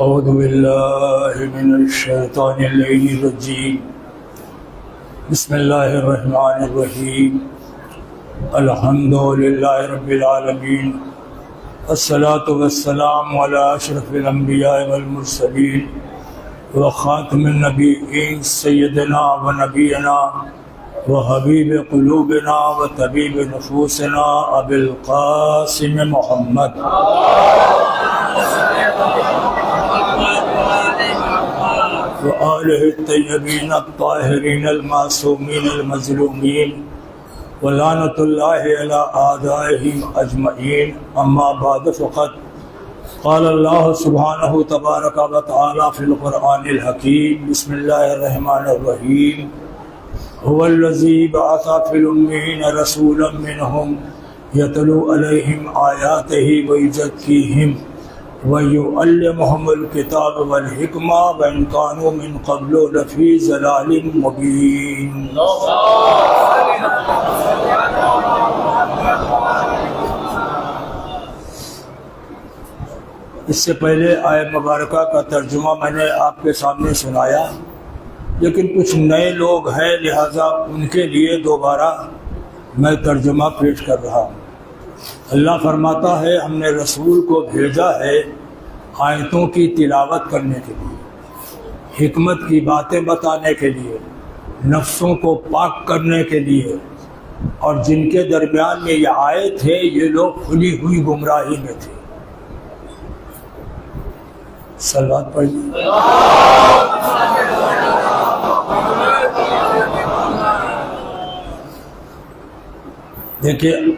औज़ु बिल्लाहि मिनश शैतानिर रजीम। बिस्मिल्लाहिर्रहमानिर्रहीम। अल्हम्दुलिल्लाहि रब्बिल आलमीन। अस्सलातु वस्सलामु अला अशरफिल अंबिया वल मुरसलीन व खातिमिन नबिय्यीन सय्यदिना व नबियना व हबीब क़ुलूबिना व तबीब नुफूसिना अबिल क़ासिम मुहम्मद व आलिहि तय्यबीन अत्ताहिरीन अल-मासूमीन अल-मज़लूमीन व लानतुल्लाहि अला आदाइहिम अजमईन। अम्मा बाद फ़क़द क़ाल अल्लाह सुब्हानहु तबारक व तआला फ़िल क़ुरआनिल हकीम। बिस्मिल्लाहिर रहमानिर रहीम। हुवल्लज़ी बअसा फ़िल उम्मीयीन रसूलन मिनहुम यतलू अलैहिम आयातिही व युज़क्कीहिम व युअल्लिमुहुमुल किताब वल हिकमा व इन कानू मिन क़ब्लु लफ़ी ज़लालिम मुबीन। इससे पहले आयत मुबारका का तर्जुमा मैंने आपके सामने सुनाया, लेकिन कुछ नए लोग हैं, लिहाजा उनके लिए दोबारा मैं तर्जुमा पेश कर रहा हूँ। अल्लाह फरमाता है, हमने रसूल को भेजा है आयतों की तिलावत करने के लिए, हिकमत की बातें बताने के लिए, नफ्सों को पाक करने के लिए, और जिनके दरमियान में ये आए थे ये लोग खुली हुई गुमराही में थे। सलवात पढ़िए। देखिए,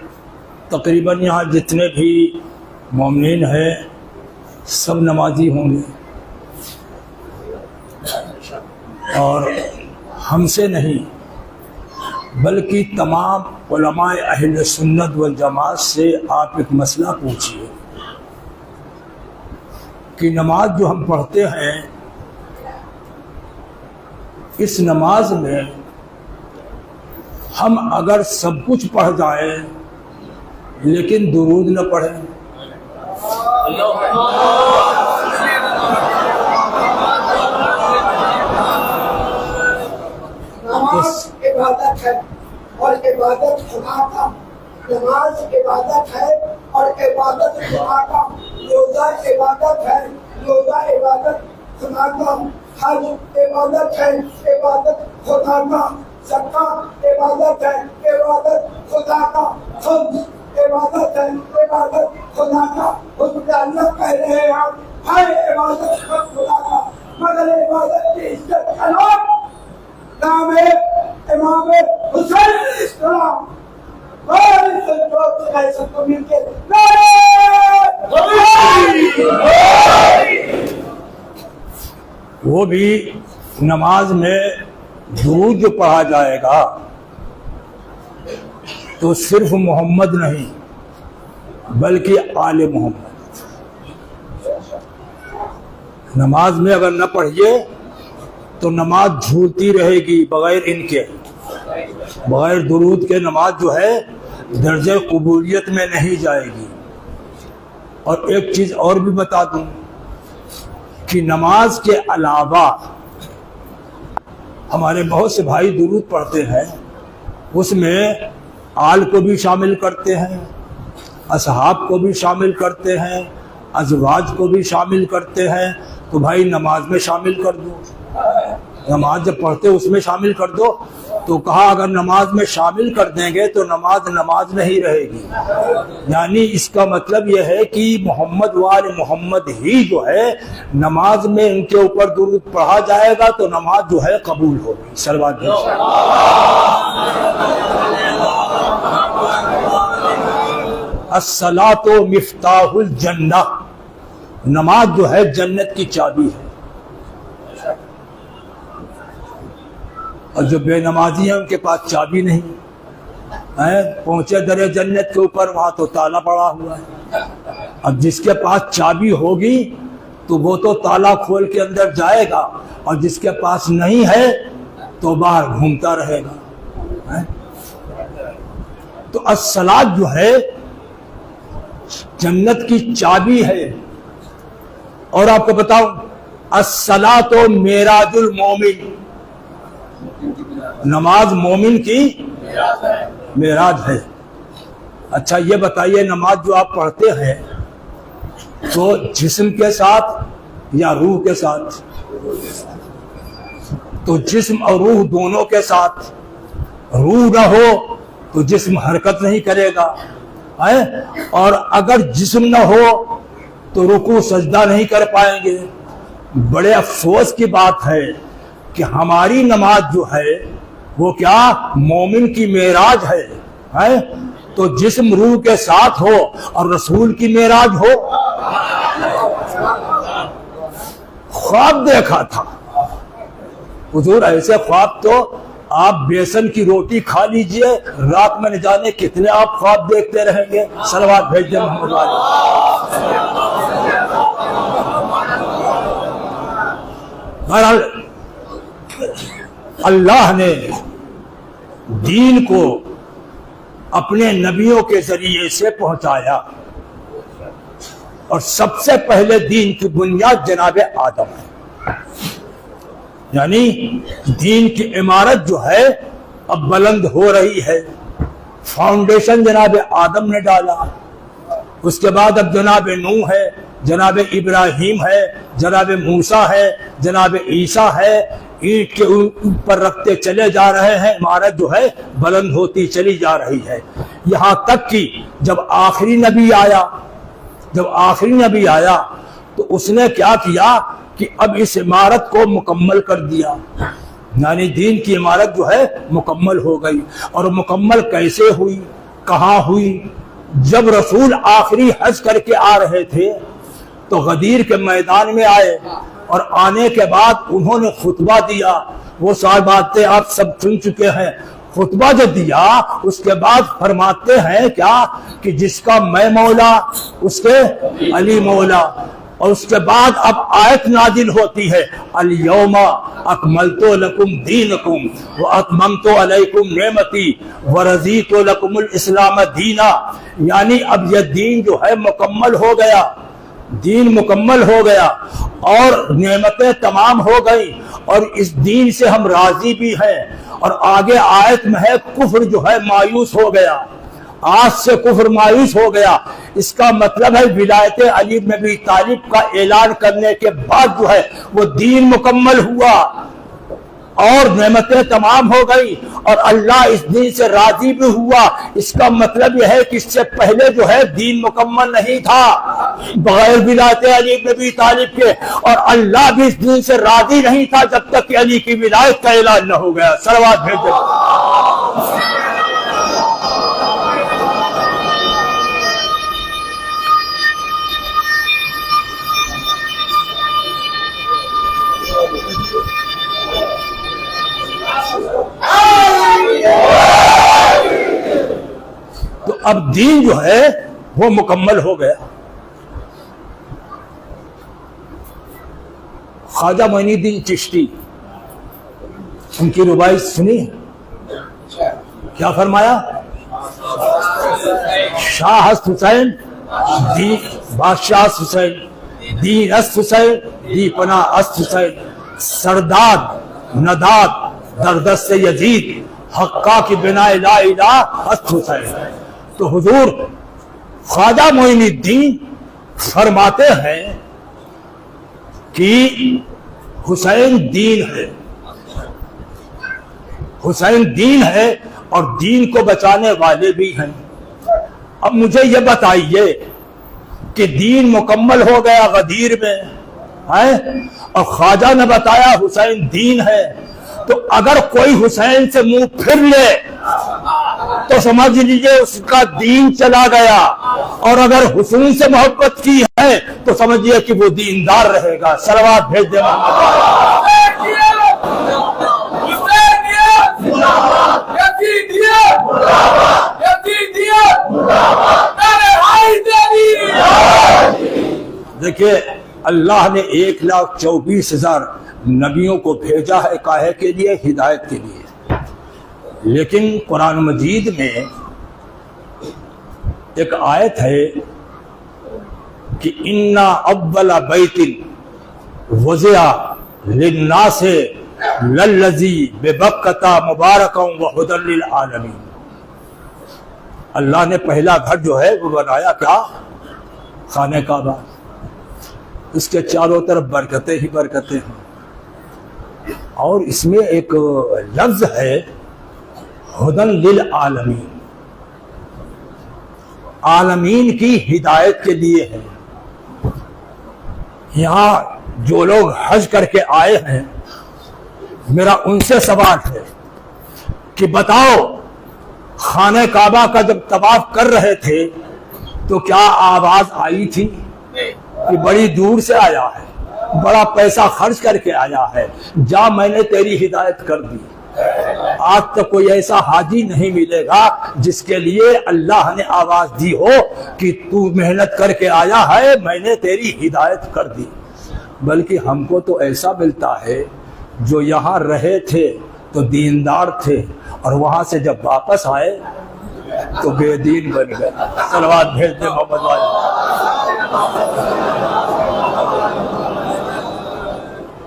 तकरीबन यहाँ जितने भी मोमिन हैं सब नमाजी होंगे, और हमसे नहीं बल्कि तमाम उलमाए अहले सुन्नत वल जमात से आप एक मसला पूछिए कि नमाज जो हम पढ़ते हैं, इस नमाज में हम अगर सब कुछ पढ़ जाएं लेकिन दुरूद न पढ़ें, नमाज इबादत है और इबादत खुदा का, नमाज इबादत है और इबादत खुदा का, रोज़ा इबादत है, रोज़ा इबादत खुदा का, हज इबादत है, इबादत खुदा का, ज़कात इबादत है, इबादत खुदा का, खम्स इबादत है, इबादत खुदा का। उसमें अल्लाह कह रहे हैं है इबादत खुदा का, मगर इबादत की इज्जत अल्लाह नाम है इमाम हुसैन अलैहिस्सलाम मिलके वो भी नमाज में दुरूद जो पढ़ा जाएगा तो सिर्फ मोहम्मद नहीं बल्कि आले मोहम्मद। नमाज में अगर न पढ़िए तो नमाज झूलती रहेगी बगैर इनके, बगैर दुरूद के नमाज जो है दर्जे कबूलियत में नहीं जाएगी। और एक चीज़ और भी बता दूं कि नमाज के अलावा हमारे बहुत से भाई दुरूद पढ़ते हैं, उसमें आल को भी शामिल करते हैं, असहाब को भी शामिल करते हैं, अज़वाज को भी शामिल करते हैं। तो भाई नमाज में शामिल कर दो, नमाज जब पढ़ते उसमें शामिल कर दो। तो कहा अगर नमाज में शामिल कर देंगे तो नमाज नमाज नहीं रहेगी। यानी इसका मतलब यह है कि मोहम्मद वाले मोहम्मद ही जो है नमाज में इनके ऊपर दुरूद पढ़ा जाएगा तो नमाज जो है कबूल होगी। सलवात अस्सलातो मिफ्ताहुल जन्नह, नमाज जो है जन्नत की चाबी है। और जो बेनमाजी है उनके पास चाबी नहीं है, पहुंचे दरे जन्नत के ऊपर, वहां तो ताला पड़ा हुआ है। अब जिसके पास चाबी होगी तो वो तो ताला खोल के अंदर जाएगा, और जिसके पास नहीं है तो बाहर घूमता रहेगा। तो अस्सलात जो है जन्नत की चाबी है। और आपको बताऊं, अस्सलातो मेराजुल मोमिन, नमाज मोमिन की मेराज है। अच्छा ये बताइए, नमाज जो आप पढ़ते हैं तो जिस्म के साथ या रूह के साथ? तो जिस्म और रूह दोनों के साथ। रूह ना हो तो जिस्म हरकत नहीं करेगा है, और अगर जिस्म ना हो तो रुकू सजदा नहीं कर पाएंगे। बड़े अफसोस की बात है कि हमारी नमाज जो है वो क्या मोमिन की मेराज है? तो जिस्म रूह के साथ हो और रसूल की मेराज हो। ख्वाब देखा था हुजूर, ऐसे ख्वाब तो आप बेसन की रोटी खा लीजिए, रात में न जाने कितने आप ख्वाब देखते रहेंगे। सलवात भेज दे मोहम्मद वाले। बहरहाल अल्लाह ने दीन को अपने नबियों के जरिए से पहुंचाया, और सबसे पहले दीन की बुनियाद जनाब आदम है। यानी दीन की इमारत जो है अब बुलंद हो रही है। फाउंडेशन जनाब आदम ने डाला, उसके बाद अब जनाब नूह है, जनाब इब्राहिम है, जनाब मूसा है, जनाब ईसा है। ईंट के ऊपर रखते चले जा रहे हैं, इमारत जो है बुलंद होती चली जा रही है। यहां तक कि जब आखिरी नबी आया तो उसने क्या किया कि अब इस इमारत को मुकम्मल कर दिया। यानी दीन की इमारत जो है मुकम्मल हो गई। और मुकम्मल कैसे हुई, कहाँ हुई? जब रसूल आखिरी हज करके आ रहे थे तो गदीर के मैदान में आए, और आने के बाद उन्होंने खुतबा दिया। वो सारी बातें आप सब सुन चुके हैं। खुतबा जो दिया उसके बाद फरमाते हैं क्या कि जिसका मैं मौला उसके अली मौला। और उसके बाद अब आयत नाजिल होती है, अल यौमा अकमलतु लकुम दीनकुम व अतममतु अलैकुम नेमती व रज़ीतु लकुमुल इस्लाम दीना। यानी अब यह दीन जो है मुकम्मल हो गया, दीन मुकम्मल हो गया और नेमतें तमाम हो गई, और इस दीन से हम राजी भी हैं। और आगे आयत में है कुफ्र जो है मायूस हो गया, आज से कुफ्र मायूस हो गया। इसका मतलब है विलायत अली में भी तालिब का ऐलान करने के बाद जो है वो दीन मुकम्मल हुआ और नेमतें तमाम हो गई, और अल्लाह इस दीन से राजी भी हुआ। इसका मतलब यह है कि इससे पहले जो है दीन मुकम्मल नहीं था बगैर विलायत अली में भी तालिब के, और अल्लाह भी इस दीन से राजी नहीं था जब तक कि अली की विलायत का ऐलान न हो गया। सलवात भेज दे। तो अब दीन जो है वो मुकम्मल हो गया। ख्वाजा मोइनुद्दीन चिश्ती, उनकी रुबाई सुनी, क्या फरमाया? शाह हस्त हुसैन दी बादशाह हुसैन, दीन अस्त हुसैन दी पना अस्त हुसैन, सरदाद नदाद दरदस्त यजीद हक्का की बिना ला इलाह अस्त हुसैन। तो हुजूर ख्वाजा मोइनुद्दीन फरमाते हैं कि हुसैन दीन है, हुसैन दीन है और दीन को बचाने वाले भी हैं। अब मुझे यह बताइए कि दीन मुकम्मल हो गया गदीर में है, और ख्वाजा ने बताया हुसैन दीन है। तो अगर कोई हुसैन से मुंह फिर ले तो समझ लीजिए उसका दीन चला गया, और अगर हुसैन से मोहब्बत की है तो समझिए कि वो दीनदार रहेगा। सलवात भेज दे। देखिए अल्लाह ने 1,24,000 नबियों को भेजा है, काहे के लिए? हिदायत के लिए। लेकिन कुरान मजीद में एक आयत है कि इन्ना अव्वला बैतिन वज़िआ लिन्नासे लल्लज़ी बिबक्कता मुबारकन व हुदन लिल आलमीन। अल्लाह ने पहला घर जो है वो बनाया क्या? खाने काबा। इसके चारों तरफ बरकतें ही बरकतें हैं। और इसमें एक लफ्ज है हुदन लिल आलमीन, आलमीन की हिदायत के लिए है। यहाँ जो लोग हज करके आए हैं, मेरा उनसे सवाल है कि बताओ, खाने काबा का जब तवाफ कर रहे थे तो क्या आवाज आई थी कि बड़ी दूर से आया है, बड़ा पैसा खर्च करके आया है, जा मैंने तेरी हिदायत कर दी। आज तक कोई ऐसा हाजी नहीं मिलेगा जिसके लिए अल्लाह ने आवाज दी हो कि तू मेहनत करके आया है, मैंने तेरी हिदायत कर दी। बल्कि हमको तो ऐसा मिलता है जो यहाँ रहे थे तो दीनदार थे और वहां से जब वापस आए तो बेदीन बन गए। सलवात भेज दे मोहम्मद वाले।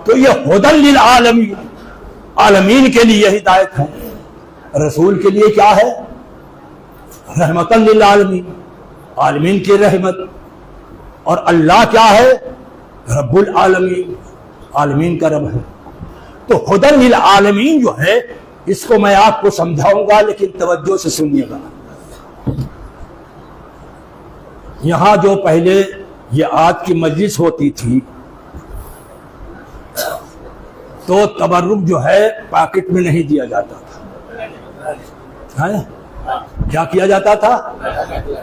तो ये हुदन लिल आलमीन, आलमीन के लिए हिदायत है। रसूल के लिए क्या है? रहमतन लिल आलमीन, आलमीन की रहमत। और अल्लाह क्या है? रब्बुल आलमीन, आलमीन का रब है। तो हुदन लिल आलमीन जो है, इसको मैं आपको समझाऊंगा, लेकिन तवज्जो से सुनिएगा। यहां जो पहले ये आज की मजलिस होती थी तो तबर्रुक जो है पॉकेट में नहीं दिया जाता था, है? क्या किया जाता था?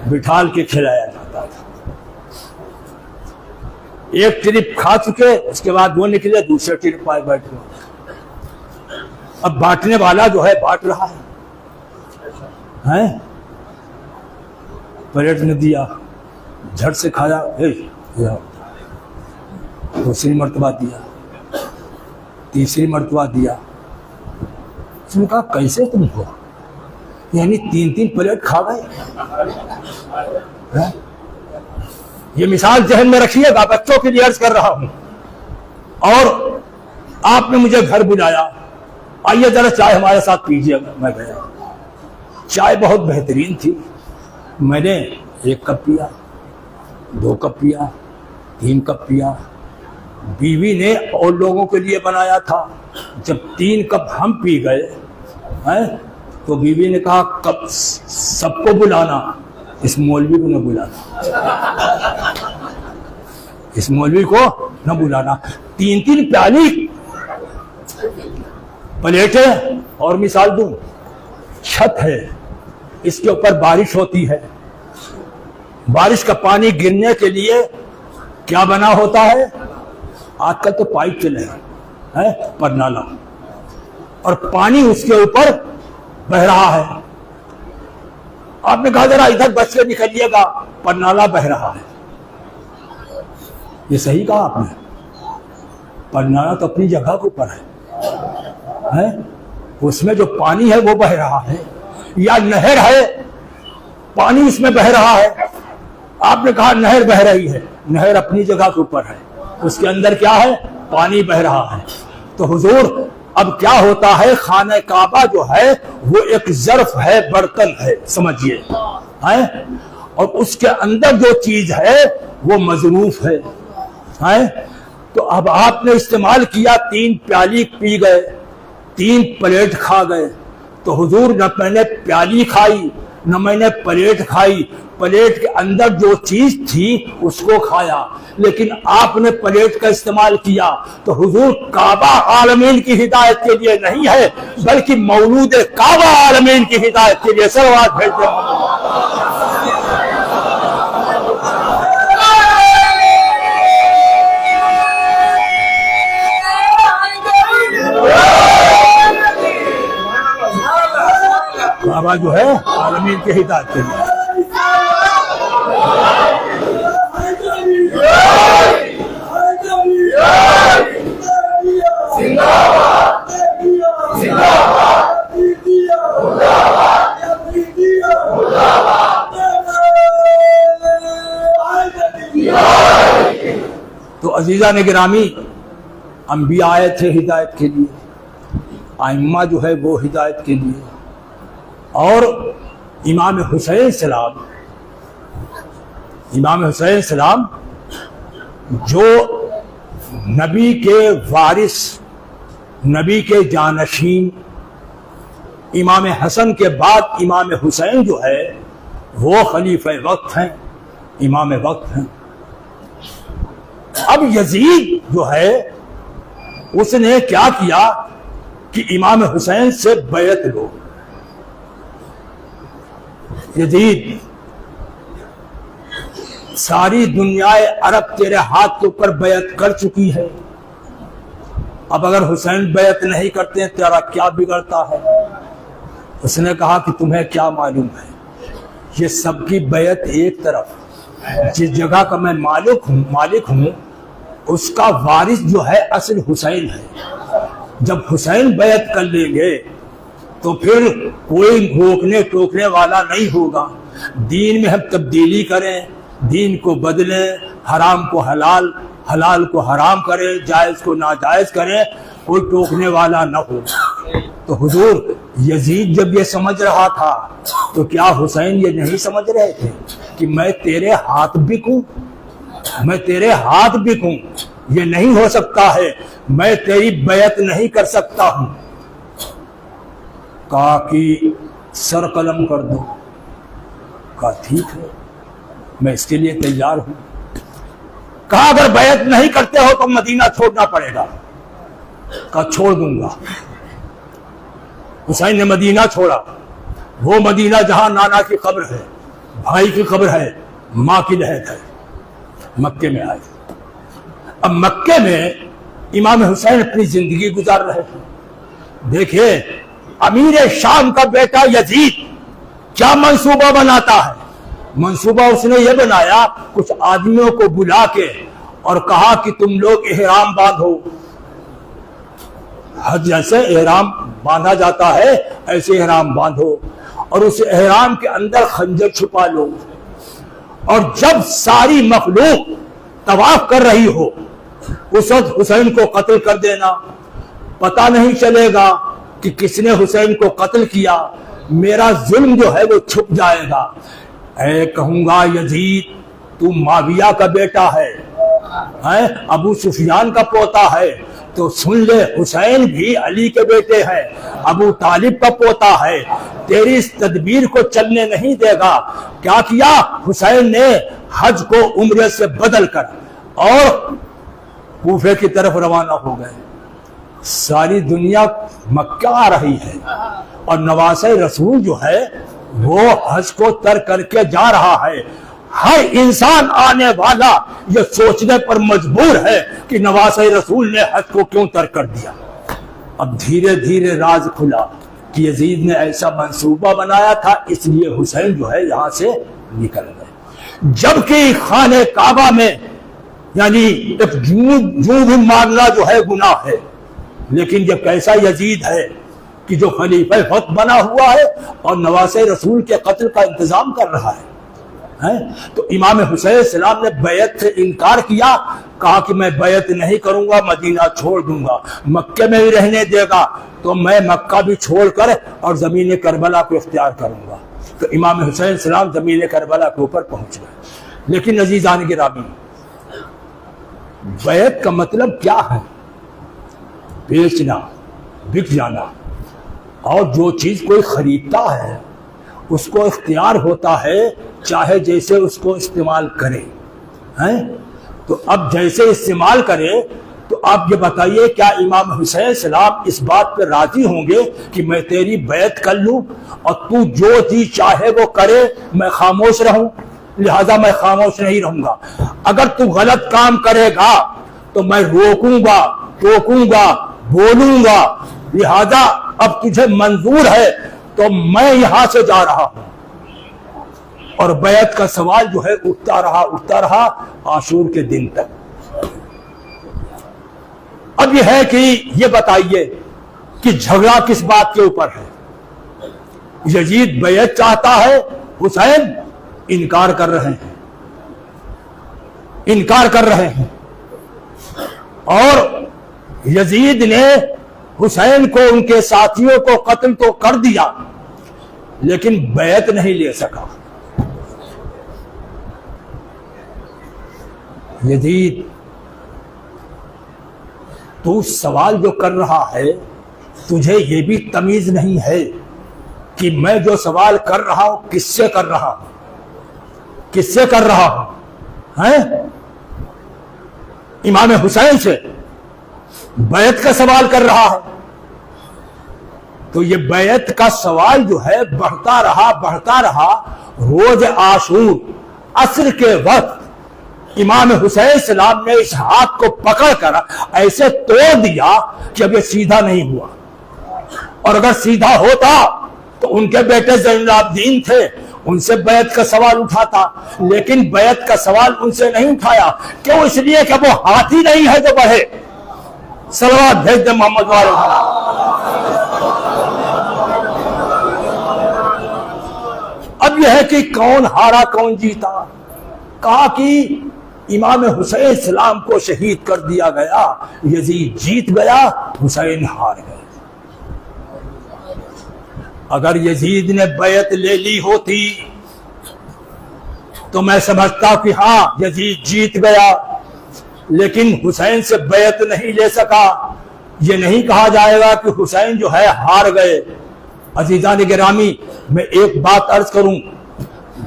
बिठाल के खिलाया जाता था। एक ट्रिप खा चुके, उसके बाद वो निकले, दूसरे ट्रिप पर बैठ गए। अब बांटने वाला जो है बांट रहा है? प्लेट ने दिया, झट से खाया, दूसरी मर्तबा दिया, तीसरी मर्तबा दिया। उसने कहा कैसे तुमको, यानी 3-3 प्लेट खा गए? ये मिसाल जहन में रखिएगा, बच्चों के लिए अर्ज कर रहा हूं। और आपने मुझे घर बुलाया, आइए जरा चाय हमारे साथ पीजिएगा। मैं गया, चाय बहुत बेहतरीन थी। मैंने 1 कप पिया, 2 कप पिया, 3 कप पिया। बीवी ने और लोगों के लिए बनाया था। जब 3 कप हम पी गए हैं तो बीवी ने कहा कब सबको बुलाना, इस मौलवी को न बुलाना, इस मौलवी को न बुलाना। 3-3 प्याली प्लेटें। और मिसाल दूं, छत है, इसके ऊपर बारिश होती है। बारिश का पानी गिरने के लिए क्या बना होता है? आजकल तो पाइप चले हैं, पर नाला, और पानी उसके ऊपर बह रहा है। आपने कहा जरा इधर बच के निकलिएगा, पर नाला बह रहा है। ये सही कहा आपने, पर नाला तो अपनी जगह के ऊपर है? उसमें जो पानी है वो बह रहा है, या नहर है, पानी उसमें बह रहा है। आपने कहा नहर बह रही है, नहर अपनी जगह के ऊपर है, उसके अंदर क्या है? पानी बह रहा है। तो हुजूर, अब क्या होता है, खाने काबा जो है वो एक ज़र्फ है, बर्तन है, समझिए, है? और उसके अंदर जो चीज है वो मजरूफ है? तो अब आपने इस्तेमाल किया, 3 प्याली पी गए, 3 प्लेट खा गए। तो हुजूर, न मैंने प्याली खाई न मैंने प्लेट खाई, प्लेट के अंदर जो चीज थी उसको खाया, लेकिन आपने प्लेट का इस्तेमाल किया। तो हुजूर, काबा आलमीन की हिदायत के लिए नहीं है, बल्कि मौलूद काबा आलमीन की हिदायत के लिए। सलवात भेज दे। काबा जो है आलमीन की हिदायत के लिए। अजीजा ने गिरामी, अंबिया आए थे हिदायत के लिए, आइम्मा जो है वो हिदायत के लिए, और इमाम हुसैन सलाम जो नबी के वारिस, नबी के जानशीन, इमाम हसन के बाद इमाम हुसैन जो है वो खलीफे वक्त हैं, इमाम वक्त हैं। अब यजीद जो है उसने क्या किया कि इमाम हुसैन से बैत लो। यजीद, सारी दुनिया अरब तेरे हाथ के ऊपर बैत कर चुकी है, अब अगर हुसैन बैत नहीं करते हैं तेरा क्या बिगड़ता है? उसने कहा कि तुम्हें क्या मालूम है, ये सबकी बैत एक तरफ, जिस जगह का मैं मालिक हूं उसका वारिस जो है असल हुसैन है। जब हुसैन बैत कर लेंगे तो फिर कोई रोकने टोकने वाला नहीं होगा। दीन में हम तब्दीली करें, दीन को बदलें, हराम को हलाल, हलाल को हराम करें, जायज को नाजायज करें, कोई टोकने वाला न हो। तो हुजूर यजीद जब ये समझ रहा था तो क्या हुसैन ये नहीं समझ रहे थे कि मैं तेरे हाथ बिकूं, मैं तेरे हाथ बिकूं, ये नहीं हो सकता है, मैं तेरी बैत नहीं कर सकता हूं। कहा कि सर कलम कर दो। कहा ठीक है, मैं इसके लिए तैयार हूं। कहा अगर बैत नहीं करते हो तो मदीना छोड़ना पड़ेगा। कहा छोड़ दूंगा। हुसैन ने मदीना छोड़ा, वो मदीना जहां नाना की कब्र है, भाई की कब्र है, माँ की लहद है। मक्के में आए। अब मक्के में इमाम हुसैन अपनी जिंदगी गुजार रहे हैं। देखिए अमीर शाम का बेटा यजीद क्या मंसूबा बनाता है। मंसूबा उसने ये बनाया, कुछ आदमियों को बुला के और कहा कि तुम लोग एहराम बांधो। हज जैसे एहराम बांधा जाता है ऐसे एहराम बांधो और उस एहराम के अंदर खंजर छुपा लो, और जब सारी मखलूक तवाफ कर रही हो उस वक्त हुसैन को कत्ल कर देना। पता नहीं चलेगा कि किसने हुसैन को कत्ल किया, मेरा जुल्म जो है वो छुप जाएगा। ऐ कहूंगा यजीद तू माविया का बेटा है, अबू सुफियान का पोता है, तो सुन ले हुसैन भी अली के बेटे हैं, अबू तालिब का पोता है, तेरी इस तदबीर को चलने नहीं देगा। क्या किया हुसैन ने, हज को उम्रे से बदल कर और कूफे की तरफ रवाना हो गए। सारी दुनिया मक्का आ रही है और नवासे रसूल जो है वो हज को तर्क करके जा रहा है। हर इंसान आने वाला ये सोचने पर मजबूर है कि नवासे रसूल ने हज को क्यों तर्क कर दिया। अब धीरे धीरे राज खुला कि यजीद ने ऐसा मंसूबा बनाया था, इसलिए हुसैन जो है यहां से निकल गए। जबकि खाने काबा में यानी जूं भी मारना जो है गुनाह है, लेकिन ये कैसा यजीद है कि जो खलीफा वक्त बना हुआ है और नवासे रसूल के कत्ल का इंतजाम कर रहा है। तो इमाम हुसैन सलाम ने बैत से इनकार किया, कहा कि मैं बैत नहीं करूंगा, मदीना छोड़ दूंगा। मक्के में भी रहने देगा तो मैं मक्का भी छोड़कर और जमीन करबला को इख्तियार करूंगा। तो इमाम हुसैन सलाम जमीन करबला के ऊपर पहुंच गए। लेकिन अजीजान गिरामी, बैत का मतलब क्या है? बेचना, बिक जाना। और जो चीज कोई खरीदता है उसको इख्तियार होता है चाहे जैसे उसको इस्तेमाल करे, हैं? तो अब जैसे इस्तेमाल करे, तो आप ये बताइए क्या इमाम हुसैन सलाम इस बात पर राजी होंगे कि मैं तेरी बैत कर लूं और तू जो चीज चाहे वो करे, मैं खामोश रहूं? लिहाजा मैं खामोश नहीं रहूंगा। अगर तू गलत काम करेगा तो मैं रोकूंगा, टोकूंगा, बोलूंगा। लिहाजा अब तुझे मंजूर है तो मैं यहां से जा रहा हूं। और बैत का सवाल जो है उठता रहा आशूर के दिन तक। अब यह है कि ये बताइए कि झगड़ा किस बात के ऊपर है? यजीद बैत चाहता है, हुसैन इनकार कर रहे हैं, इनकार कर रहे हैं। और यजीद ने हुसैन को, उनके साथियों को कत्ल तो कर दिया, लेकिन बैत नहीं ले सका। यजीद, तू सवाल जो कर रहा है, तुझे ये भी तमीज नहीं है कि मैं जो सवाल कर रहा हूं किससे कर रहा हूं, किससे कर रहा हूं? हैं? इमाम हुसैन से बैत का सवाल कर रहा है। तो ये बैत का सवाल जो है बढ़ता रहा। रोज आशूर असर के वक्त इमाम हुसैन सलाम ने इस हाथ को पकड़कर ऐसे तोड़ दिया कि अब ये सीधा नहीं हुआ, और अगर सीधा होता तो उनके बेटे ज़ैनुलाब्दीन थे, उनसे बैत का सवाल उठाता, लेकिन बैत का सवाल उनसे नहीं उठाया। क्यों? इसलिए कि वो हाथी नहीं है जो बढ़े। सलवात भेज दे मोहम्मद वाले। अब यह है कि कौन हारा कौन जीता। कहा कि इमाम हुसैन सलाम को शहीद कर दिया गया, यजीद जीत गया, हुसैन हार गए। अगर यजीद ने बैत ले ली होती तो मैं समझता कि हाँ यजीद जीत गया, लेकिन हुसैन से बैत नहीं ले सका। ये नहीं कहा जाएगा कि हुसैन जो है हार गए। अजीजान गिरामी, मैं एक बात अर्ज करूं,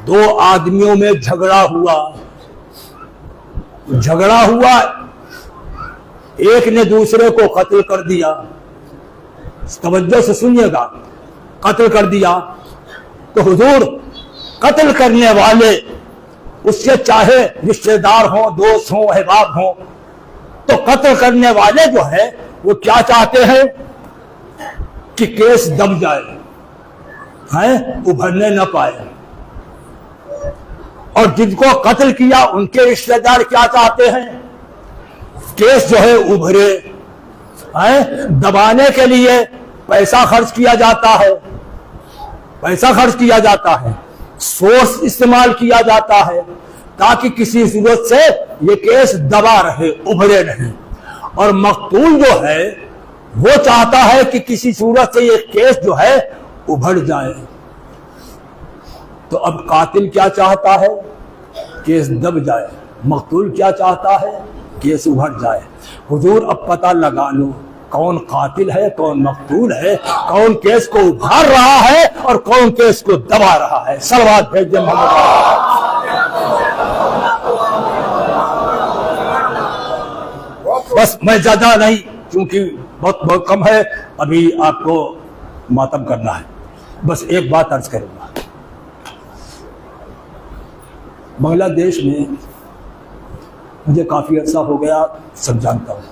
दो आदमियों में झगड़ा हुआ, एक ने दूसरे को कत्ल कर दिया। तवज्जो से सुनिएगा, कत्ल कर दिया तो हुजूर कत्ल करने वाले उससे चाहे रिश्तेदार हो, दोस्त हो, अहबाब हो, तो कत्ल करने वाले जो है वो क्या चाहते हैं कि केस दब जाए, हैं, उभरने न पाए। और जिनको कत्ल किया उनके रिश्तेदार क्या चाहते हैं? केस जो है उभरे। हैं, दबाने के लिए पैसा खर्च किया जाता है, सोर्स इस्तेमाल किया जाता है, ताकि किसी सूरत से ये केस दबा रहे, उभरे नहीं। और मकतूल जो है वो चाहता है कि किसी सूरत से ये केस जो है उभर जाए। तो अब कातिल क्या चाहता है? केस दब जाए। मकतूल क्या चाहता है? केस उभर जाए। हुजूर, अब पता लगा लो कौन कातिल है, कौन मकतूल है, कौन केस को उभार रहा है और कौन केस को दबा रहा है। सलवात भेज दे मोहम्मद। बस मैं ज्यादा नहीं, क्योंकि बहुत कम है, अभी आपको मातम करना है। बस एक बात अर्ज करूंगा। बांग्लादेश में मुझे काफी अर्सा हो गया, सब जानता हूं,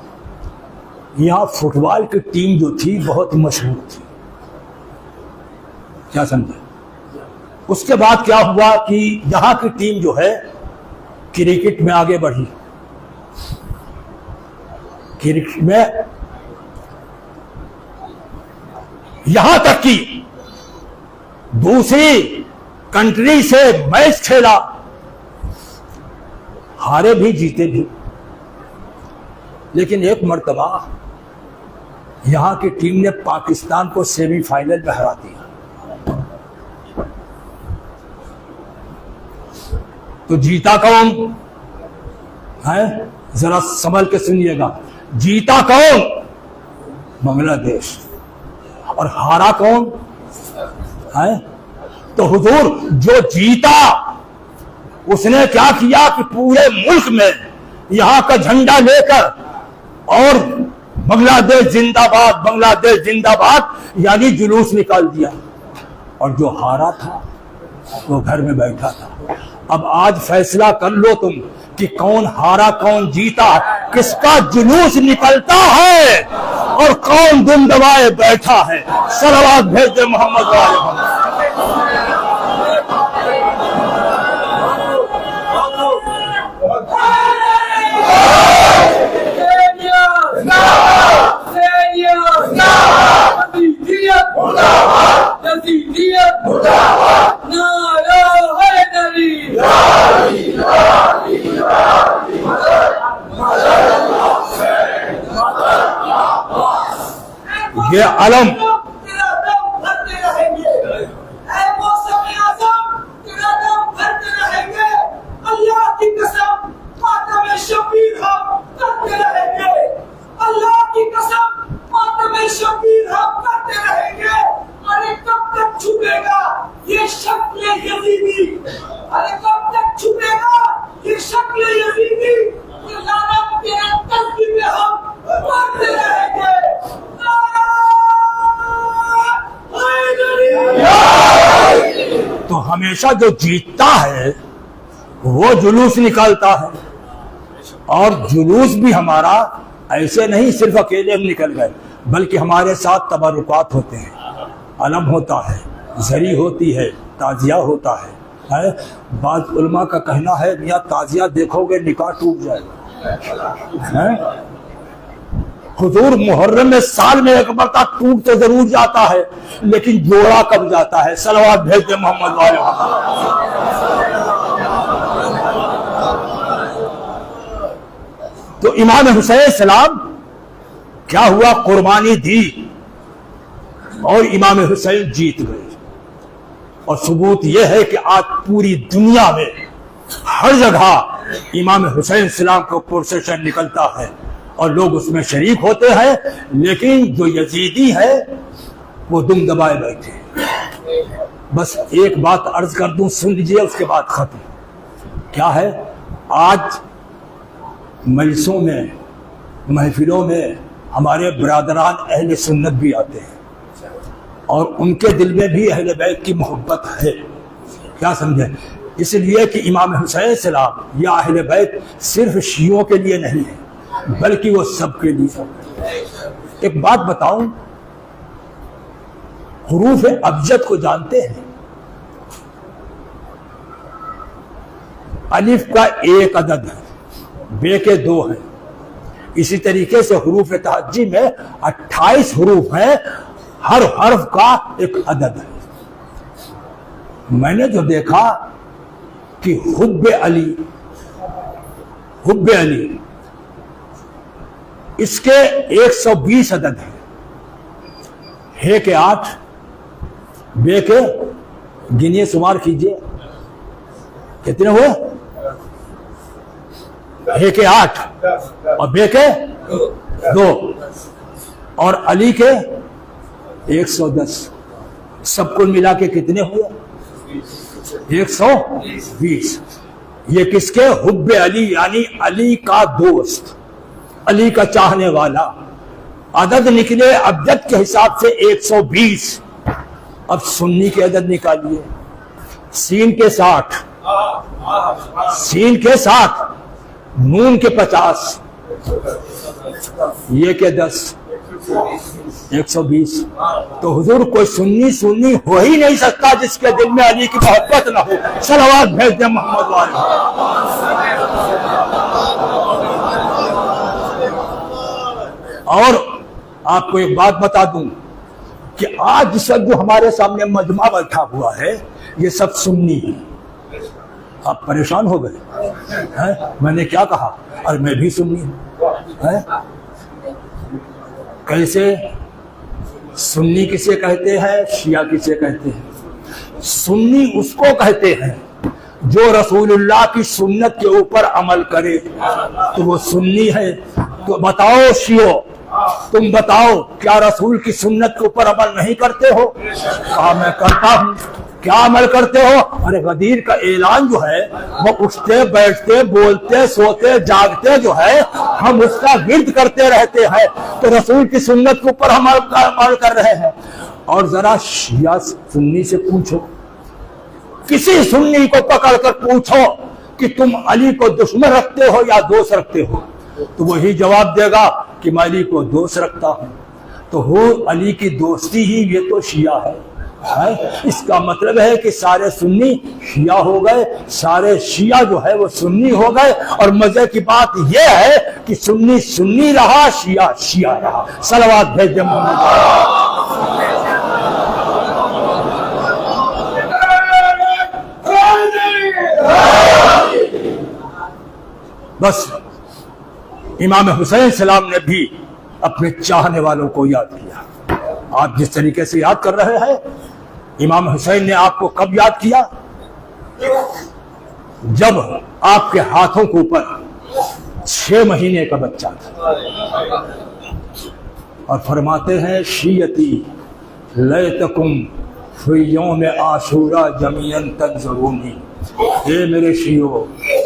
यहाँ फुटबॉल की टीम जो थी बहुत मशहूर थी। क्या समझे? उसके बाद क्या हुआ कि यहाँ की टीम जो है क्रिकेट में आगे बढ़ी। क्रिकेट में यहां तक कि दूसरी कंट्री से मैच खेला, हारे भी जीते भी, लेकिन एक मर्तबा यहां की टीम ने पाकिस्तान को सेमीफाइनल में हरा दिया। तो जीता कौन है? जरा संभल के सुनिएगा। जीता कौन? बांग्लादेश। और हारा कौन है? तो हुजूर, जो जीता उसने क्या किया कि पूरे मुल्क में यहां का झंडा लेकर और बांग्लादेश जिंदाबाद, बांग्लादेश जिंदाबाद यानी जुलूस निकाल दिया। और जो हारा था वो घर में बैठा था। अब आज फैसला कर लो तुम कि कौन हारा कौन जीता, किसका जुलूस निकलता है और कौन दुम दबाए बैठा है। सलवात भेज दे मोहम्मद वाले। अलम तेरा दम भरते रहेंगे, ऐ मौसम आजम तेरा दम भरते रहेंगे, अल्लाह की कसम मातम शबीर हम करते रहेंगे, अल्लाह की कसम मातम शबीर हम करते रहेंगे। अरे कब तक छुपेगा ये शक्ल यजीदी, अरे कब तक छुपेगा ये शक्ल यजीदी, ये लानत तेरे तस्बीह में हम मारते रहेंगे। तो हमेशा जो जीतता है वो जुलूस निकालता है, और जुलूस भी हमारा ऐसे नहीं सिर्फ अकेले हम निकल गए, बल्कि हमारे साथ तबरुकात होते हैं, अलम होता है, जरी होती है, ताजिया होता है। बात उलमा का कहना है मियाँ ताजिया देखोगे निकाह टूट जाएगा। हुजूर मुहर्रम में साल में एक बार टूट तो जरूर जाता है, लेकिन जोड़ा कब जाता है? सलवात भेज दे मोहम्मद वाले। तो इमाम हुसैन सलाम क्या हुआ, कुर्बानी दी और इमाम हुसैन जीत गए। और सबूत यह है कि आज पूरी दुनिया में हर जगह इमाम हुसैन सलाम का प्रोसेशन निकलता है और लोग उसमें शरीक होते हैं, लेकिन जो यजीदी है वो दुम दबाए बैठे। बस एक बात अर्ज कर दूं, सुन लीजिए, उसके बाद खत्म। क्या है, आज मजलिसों में, महफिलों में हमारे बरादरान अहले सुन्नत भी आते हैं और उनके दिल में भी अहले बैत की मोहब्बत है। क्या समझे? इसलिए कि इमाम हुसैन सलाम या अहले बैत सिर्फ शियों के लिए नहीं है, बल्कि वो सबके लिए। एक बात बताऊं, हुरूफ अबजद को जानते हैं? अलिफ का एक अदद है, बे के 2 हैं। इसी तरीके से हुरूफ तहज्जी में 28 हुरूफ हैं, हर हर्फ का एक अदद है। मैंने जो देखा कि हुब्बे अली, हुब्बे अली, इसके 120 अदद है। हे के 8, बे के गिनिए, शुमार कीजिए, कितने हुए? हे के 8 और बे के 2 और अली के 110, सब कुल मिला के कितने हुए? 120। ये किसके? हुब्बे अली, यानी अली का दोस्त, अली का चाहने वाला। अदद निकले अबजद के हिसाब से 120। अब सुन्नी के अदद निकालिए। सीन के 60, सीन के 60, नून के 50, ये के 10, 120। तो हुजूर कोई सुन्नी सुन्नी हो ही नहीं सकता जिसके दिल में अली की मोहब्बत ना हो। सलावत भेज दे मोहम्मद वाले। और आपको एक बात बता दूं कि आज जिस वक्त जो हमारे सामने मजमा बैठा हुआ है, ये सब सुन्नी है। आप परेशान हो गए हैं? मैंने क्या कहा? और मैं भी सुन्नी हूं। कैसे? सुन्नी किसे कहते हैं, शिया किसे कहते हैं? सुन्नी उसको कहते हैं जो रसूलुल्लाह की सुन्नत के ऊपर अमल करे, तो वो सुन्नी है। तो बताओ शियो, तुम बताओ, क्या रसूल की सुन्नत के ऊपर अमल नहीं करते हो? कहा मैं करता हूं। क्या अमल करते हो? अरे गदीर का ऐलान जो है वो उठते बैठते बोलते सोते जागते जो है हम उसका विर्द करते रहते हैं, तो रसूल की सुन्नत के ऊपर हम अमल कर रहे हैं। और जरा शिया सुन्नी से पूछो, किसी सुन्नी को पकड़ कर पूछो कि तुम अली को दुश्मन रखते हो या दोस्त रखते हो, तो वही जवाब देगा कि मैं अली को दोस्त रखता हूं। तो हो अली की दोस्ती ही ये तो शिया है। इसका मतलब है कि सारे सुन्नी शिया हो गए, सारे शिया जो है वो सुन्नी हो गए। और मजे की बात यह है कि सुन्नी सुन्नी रहा, शिया शिया रहा। सलावत भेज दे मोहम्मद। बस इमाम हुसैन सलाम ने भी अपने चाहने वालों को याद किया। आप जिस तरीके से याद कर रहे हैं, इमाम हुसैन ने आपको कब याद किया? जब आपके हाथों के ऊपर 6 महीने का बच्चा था। और फरमाते हैं शीयती लैतकुम फी यौम आशूरा जमीअन तंज़ुरूनी, हे मेरे शियो,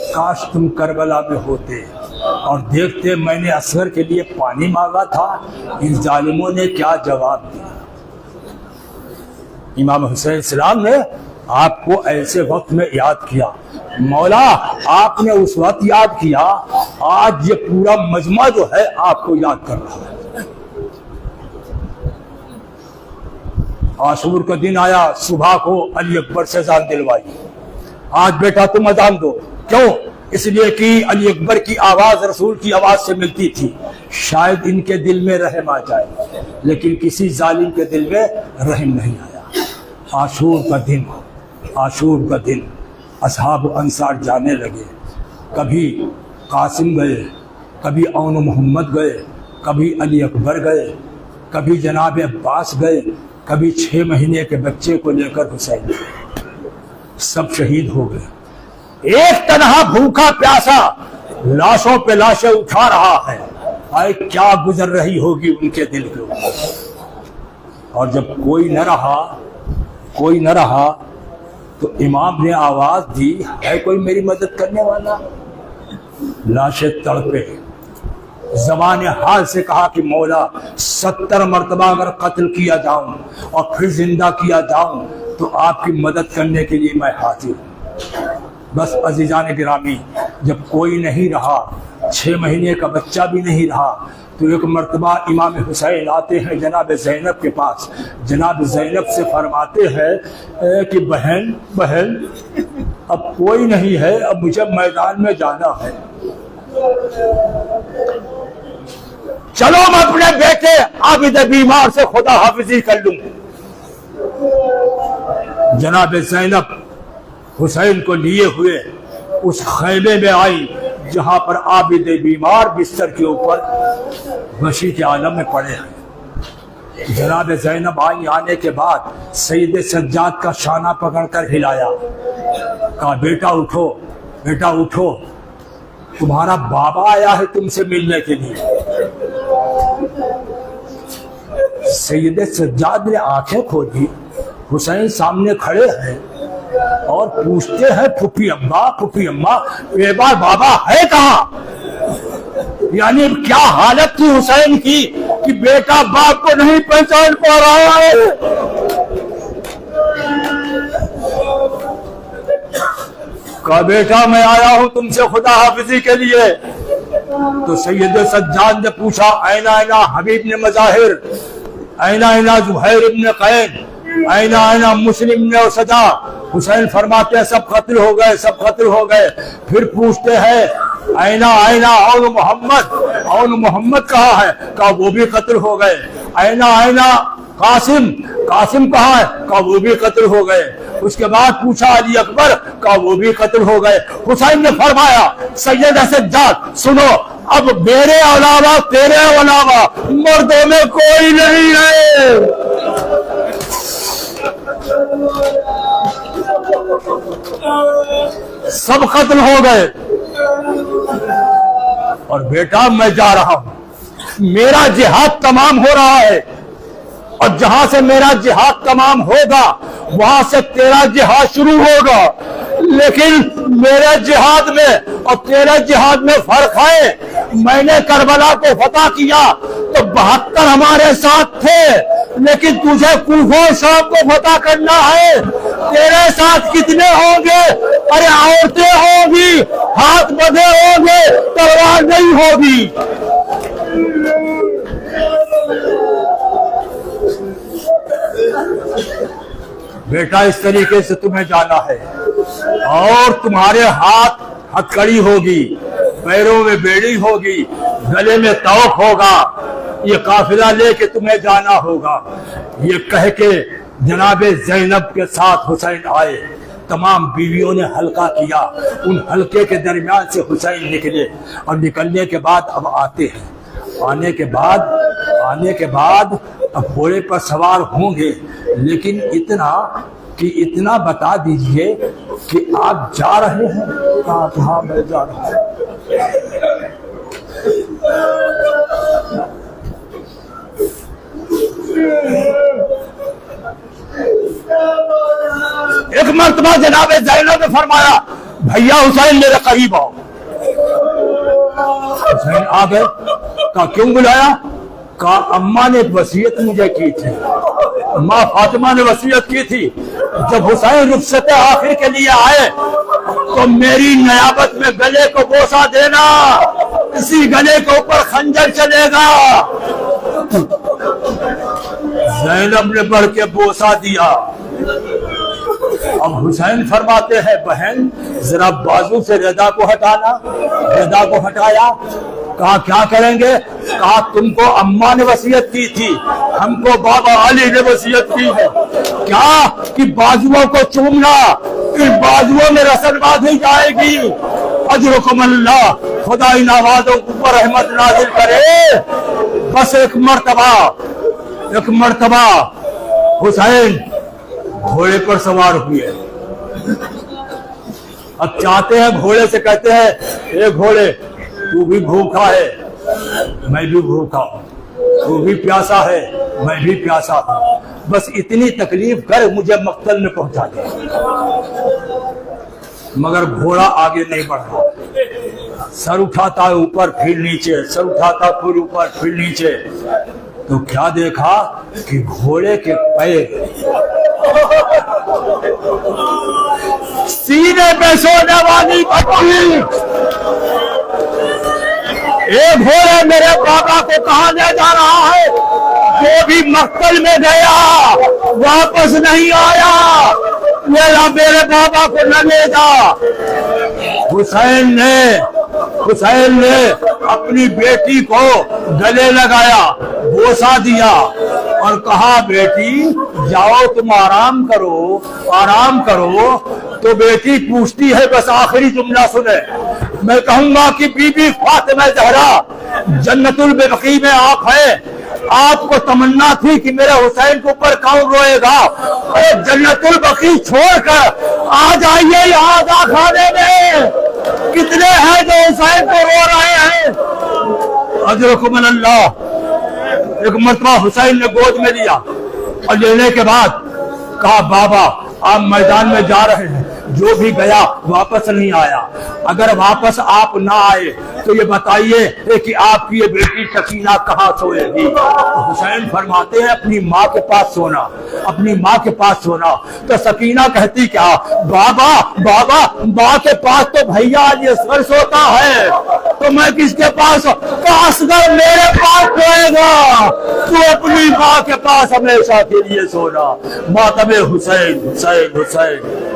काश तुम करबला में होते और देखते मैंने असगर के लिए पानी मांगा था, इन जालिमों ने क्या जवाब दिया। इमाम हुसैन सलाम ने आपको ऐसे वक्त में याद किया। मौला आपने उस वक्त याद किया, आज ये पूरा मजमा जो है आपको याद कर रहा है। आशूर का दिन आया, सुबह को अली अकबर से अजान दिलवाई, आज बेटा तुम अजान दो। क्यों? इसलिए कि अली अकबर की आवाज रसूल की आवाज से मिलती थी, शायद इनके दिल में रहम आ जाए, लेकिन किसी जालिम के दिल में रहम नहीं आया। आशूर का दिन, आशूर का दिन असहाब अंसार जाने लगे। कभी कासिम गए, कभी औन मोहम्मद गए, कभी अली अकबर गए, कभी जनाब अब्बास गए, कभी 6 महीने के बच्चे को लेकर हुसैन गए। सब शहीद हो गए। एक तनहा भूखा प्यासा लाशों पे लाशें उठा रहा है। आए क्या गुजर रही होगी उनके दिल के ऊपर। और जब कोई न रहा तो इमाम ने आवाज दी, है कोई मेरी मदद करने वाला? लाशें तड़पे, ज़बान हाल से कहा कि मौला 70 मरतबा अगर कत्ल किया जाऊं और फिर जिंदा किया जाऊं तो आपकी मदद करने के लिए मैं हाजिर हूं। बस अजीजान गिरामी, जब कोई नहीं रहा, 6 महीने का बच्चा भी नहीं रहा, तो एक मरतबा इमाम हुसैन आते हैं जनाब ज़ैनब के पास। जनाब ज़ैनब से फरमाते हैं कि बहन बहन अब कोई नहीं है, अब मुझे मैदान में जाना है, चलो मैं अपने बेटे आबिद बीमार से खुदा हाफिजी कर लूं। जनाब ज़ैनब हुसैन को लिए हुए उस खैमे में आई जहां पर आबिद बीमार बिस्तर के ऊपर वशी के आलम में पड़े हैं। जनाब ज़ैनब आई, आने के बाद सैयद सज्जाद का शाना पकड़कर हिलाया, कहा बेटा उठो, बेटा उठो, तुम्हारा बाबा आया है तुमसे मिलने के लिए। सैयद सज्जाद ने आंखें खोली, हुसैन सामने खड़े हैं और पूछते हैं फूफी अम्मा ये बार बाबा है कहाँ? यानी क्या हालत थी हुसैन की कि बेटा बाप को नहीं पहचान पा रहा है। कहा बेटा मैं आया हूं तुमसे खुदा हाफिजी के लिए। तो सैयद सज्जाद ने पूछा ऐना ऐना हबीब ने मज़ाहिर, ऐना ऐना जुहैर इब्न कैन, ऐना ऐना मुस्लिम ने सजा। हुसैन फरमाते हैं सब कत्ल हो गए, सब कत्ल हो गए। फिर पूछते हैं ऐना ऐना औन मोहम्मद, औन मोहम्मद कहाँ है? कहा वो भी कत्ल हो गए। ऐना ऐना कासिम, कासिम कहाँ है? कहा वो भी कत्ल हो गए। उसके बाद पूछा अली अकबर, कहा वो भी कत्ल हो गए। हुसैन ने फरमाया सैयद सज्जाद सुनो, अब मेरे अलावा तेरे अलावा मर्दों में कोई नहीं है। सब कत्ल हो गए और बेटा मैं जा रहा हूं, मेरा जिहाद तमाम हो रहा है और जहां से मेरा जिहाद तमाम होगा वहां से तेरा जिहाद शुरू होगा। लेकिन मेरे जिहाद में और तेरे जिहाद में फर्क है। मैंने करबला को फतह किया तो 72 हमारे साथ थे, लेकिन तुझे कूफा शाम को फतह करना है। तेरे साथ कितने होंगे? अरे औरतें होंगी, हाथ बंधे होंगे, तलवार नहीं होगी। बेटा इस तरीके से तुम्हें जाना है और तुम्हारे हाथ हथकड़ी होगी, पैरों में बेड़ी होगी, गले में तौक होगा, ये काफिला लेके तुम्हें जाना होगा। ये कह के जनाबे ज़ैनब के साथ हुसैन आए। तमाम बीवियों ने हल्का किया, उन हल्के के दरमियान से हुसैन निकले और निकलने के बाद अब आते हैं। आने के बाद अब घोड़े पर सवार होंगे, लेकिन इतना बता दीजिए कि आप जा रहे हैं। कहाँ मैं जा रहा हूँ। एक मर्तबा जनाब ज़ैनब ने फरमाया, भैया हुसैन मेरे करीब आओ। हुसैन आ गए। कहा क्यों बुलाया? कहा अम्मा ने वसीयत मुझे की थी, माँ फातिमा ने वसीयत की थी, जब हुसैन रुखसत आखिर के लिए आए तो मेरी नियाबत में गले को बोसा देना, इसी गले के ऊपर खंजर चलेगा। ज़ैनब ने बढ़ के बोसा दिया। अब हुसैन फरमाते हैं, बहन जरा बाजू से रदा को हटाना। रदा को हटाया। कहा क्या करेंगे? कहा तुमको अम्मा ने वसीयत की थी, हमको बाबा अली ने वसीयत की है। क्या कि बाजुओं को चूमना, इन बाजुओं में रसन बांधी जाएगी। अजरुकुम अल्लाह, खुदा इन आवाजों पर रहमत नाजिल करे। बस एक मर्तबा हुसैन घोड़े पर सवार हुए। अब चाहते हैं घोड़े से, कहते हैं ए घोड़े तू भी भूखा है, मैं भी भूखा हूं, तू भी प्यासा है, मैं भी प्यासा हूं, बस इतनी तकलीफ कर मुझे मक्तल में पहुंचा दे। मगर घोड़ा आगे नहीं बढ़ रहा। सर उठाता है ऊपर फिर नीचे, सर उठाता फिर ऊपर फिर नीचे। तो क्या देखा कि घोड़े के पैर सीने पे सोने वाली बच्ची। ये घोड़े मेरे बाबा को कहाँ ले जा रहा है? वो भी मक्तल में गया, वापस नहीं आया। मेरे बाबा को न ले जा। हुसैन ने अपनी बेटी को गले लगाया, बोसा दिया और कहा बेटी जाओ तुम आराम करो। तो बेटी पूछती है, बस आखिरी जुमला सुने, मैं कहूंगा कि बीबी फातिमा ज़हरा जन्नतुल बकी में आप है, आपको तमन्ना थी कि मेरे हुसैन के ऊपर कौन रोएगा, और जन्नतुल बकी छोड़कर आ जाइए यहाँ का खाने में। कितने हैं जो हुसैन को रो रहे हैं? अजरुकुम अल्लाह। एक मर्तबा हुसैन ने गोद में लिया और लेने के बाद कहा बाबा आप मैदान में जा रहे हैं, जो भी गया वापस नहीं आया। अगर वापस आप ना आए तो ये बताइए कि आपकी ये बेटी सकीना कहाँ सोएगी? हुसैन फरमाते हैं अपनी माँ के पास सोना। तो सकीना कहती क्या? बाबा माँ के पास तो भैया असगर सोता है, तो मैं किसके पास? असगर मेरे पास सोएगा। तू अपनी माँ के पास हमेशा के लिए सोना। मातमे हुसैन हुसैन हुसैन।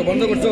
বন্ধ করছো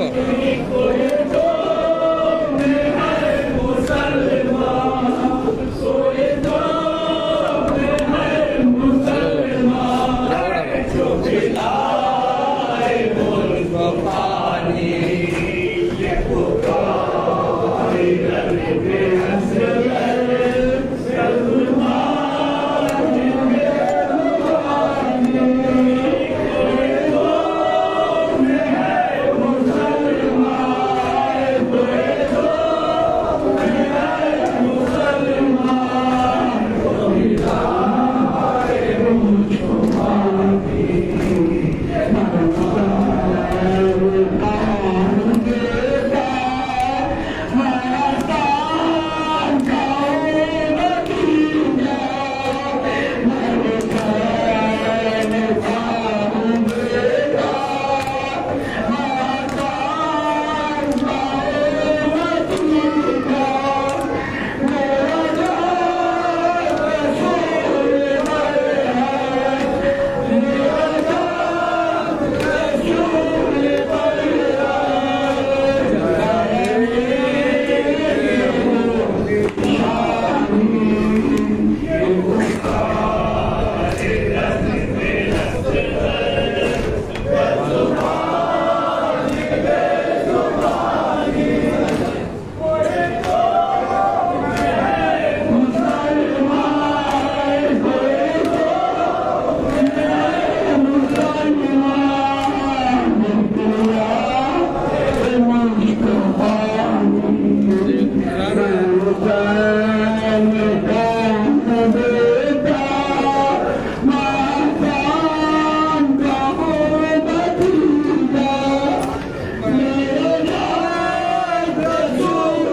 हुसैन का बेटा मासान का हो भतीजा मेरा रसूल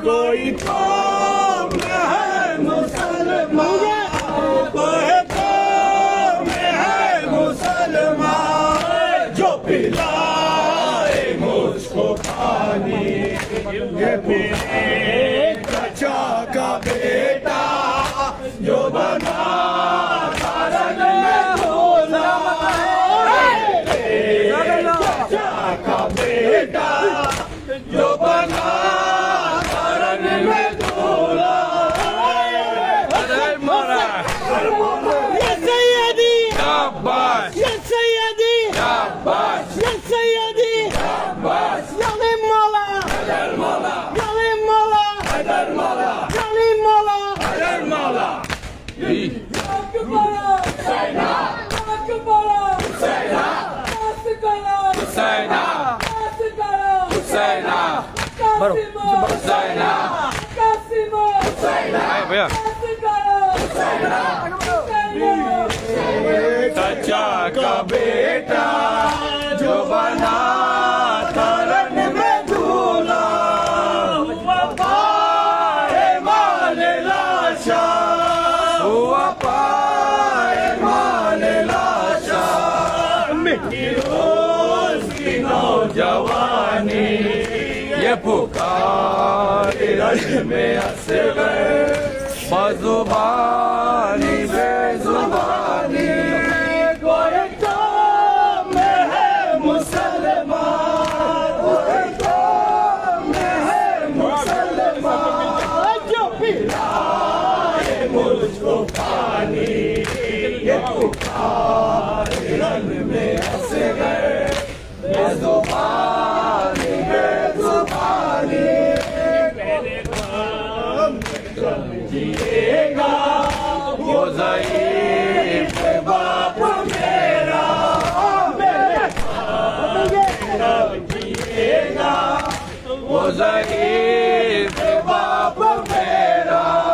कोई कौम है मुसलमान, कोई कौम है मुसलमान जो पिलाए मुझको पानी। ये मेरे चचा का बेटा जो बना भारत में भोला, चचा का बेटा जो बना भारत में भोला। ये सैयदी शाबाश, ये सैयदी शाबाश, ये सैयदी शाबाश। Yalim Mala, Yalim Mala, Yalim Mala, Yakubara, Yakubara, Kasigara, Kasigara, Kasimo, भैया चाचा का बेटा जो बना धरन में दूल्हा हुआ पाए माने लाशा हुआ पाए माने लाशा मिट्टी रोज की नौजवानी ये पुकार रश में असगर बजुबानी बेजुबानी कोई काम में है मुसलमान कोई काम में है मुसलमान जो पिलाए मुझको पानी ये पुकार रंग में असगर बेजुबानी बेजुबानी जिएगा वो ज़ईफ़ बाप मेरा जिएगा वो ज़ईफ़ बाप मेरा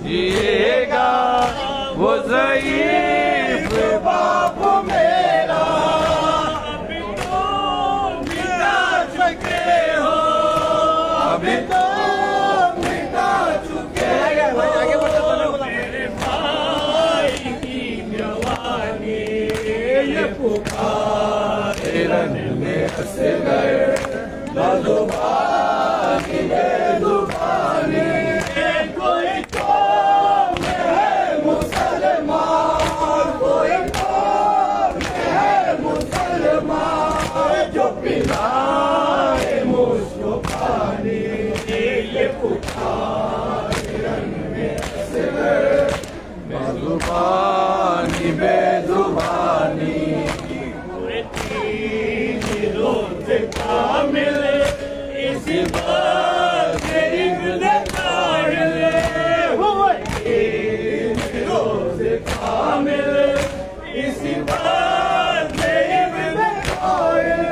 जिएगा वो ज़ईफ़ बाप मेरा अभी तो मिटा चुके हो अभी तो मिटा चुके हो मेरे भाई की जवानी ये पुकार रन में असगर बजुबानी बेजुबानी कोई कौम है मुसलमान कोई कौम है मुसलमान जो पिलाए मुझको पानी ये पुकार रंग में असगर बेजुबानी बेजुबानी रोज कामिल इसी बात इब्न कामिल रोज कामिल इसी बात इब्न कामिल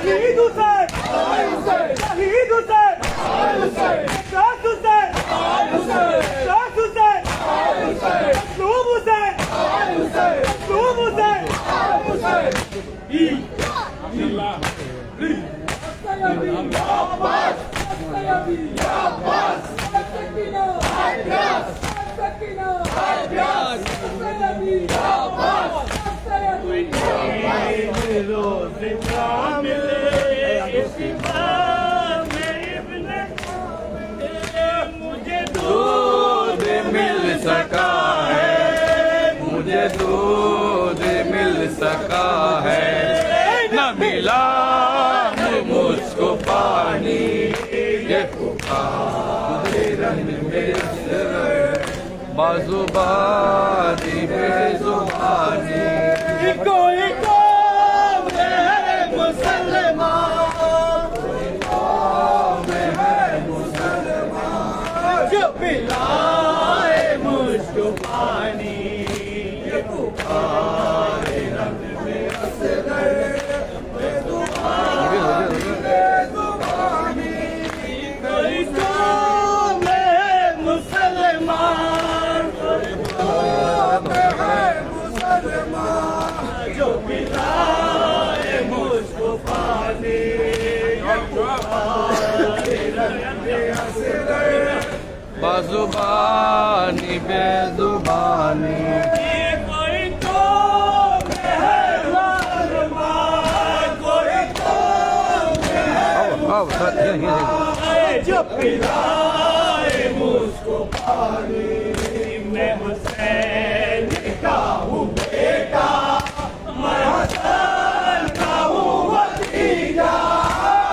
शहीद हुसैन शहीद हुसैन शाह हुसैन शाह हुसैन मखलूम हुसैन मखलूम हुसैन मुझे दूध मिल सका है मुझे दूध मिल सका है न मिला मुझको पानी ये पुकार रंग में बाजुबानी बेजुबानी कोई कौम है मुसलमान कोई कौम है मुसलमान जो पिलाए मुझको पानी ये पुकार रंग में असगर कोई कौम है मुसलमान कोई कौम है मुसलमान जो पिलाए मुझको पानी बाजुबानी बेजुबानी कोई कौम है मुसलमान कोई कौम है जो पिलाए मुझको पानी। मैं हुसैन का हूँ बेटा, मैं हसन का हूँ भतीजा।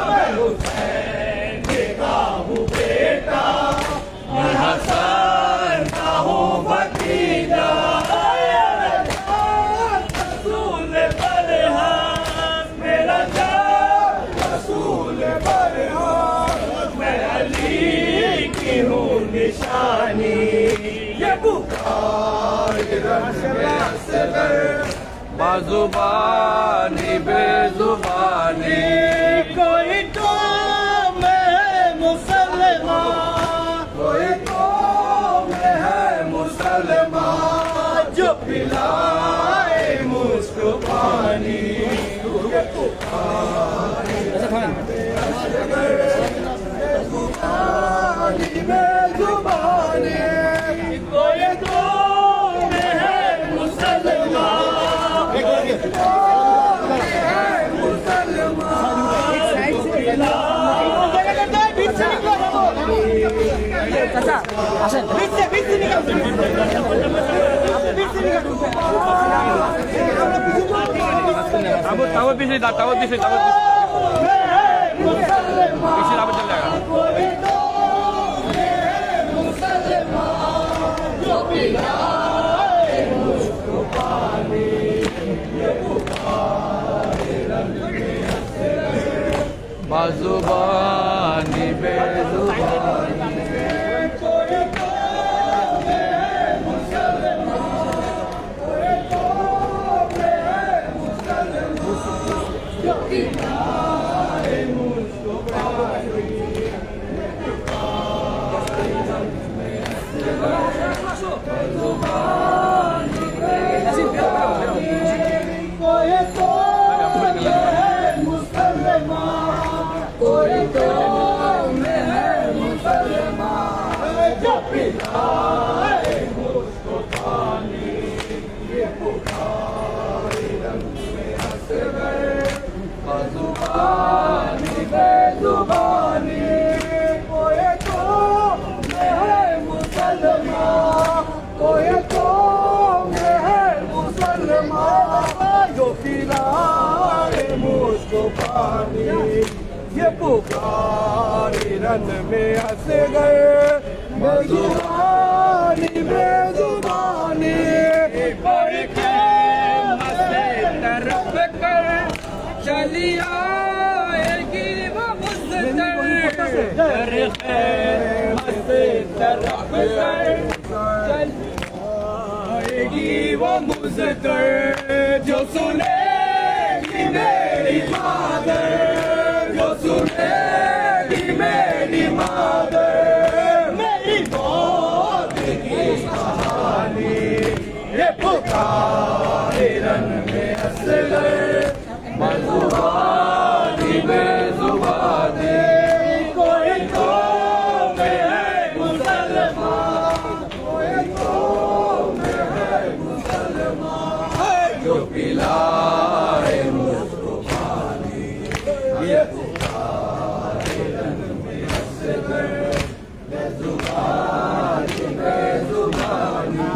मैं हुसैन का हूँ बेटा, मैं हसन का हूँ भतीजा। रसूल बरहक मेरा जान, रसूल बरहक मैं अली की हूँ निशानी। ये पुकार बाजुबानी बेजुबानी, कोई तो मैं मुसलमान, कोई तो मैं है मुसलमान, जो पिलाए मुझको पानी। ये पुकार बेजुबानी बेजुबानी, कोई तो मैं है मुसलमान, চাচা আসেন तावत पीछे तावत पीछे तावत पीछे तावत चल जाएगा। बाजुबानी बेजुबानी, बाजुबानी बेजुबानी, कोई तो मैं है मुसलमान, कोई तो मैं है मुसलमान, जो पिलाए मुझको पानी। ये पुकार रन में हंस गए बेजुबानी बेजुबानी, करके मसे तरफ कर चली आएगी वो मुस्तर, मसे तरफ कर चली आएगी वो मुस्तर, जो सुनेगी मेरी मादर, जो सुनेगी मेरी मादर, मेरी मौत की कहानी। ये पुकार रन में हंस गए बाजुबानी बेजुबानी, कोई तो मैं है मुसलमान, कोई तो मैं है मुसलमान, जो पिलाए मुझको पानी। ये पुकार रन में हंस गए बेजुबानी बेजुबानी,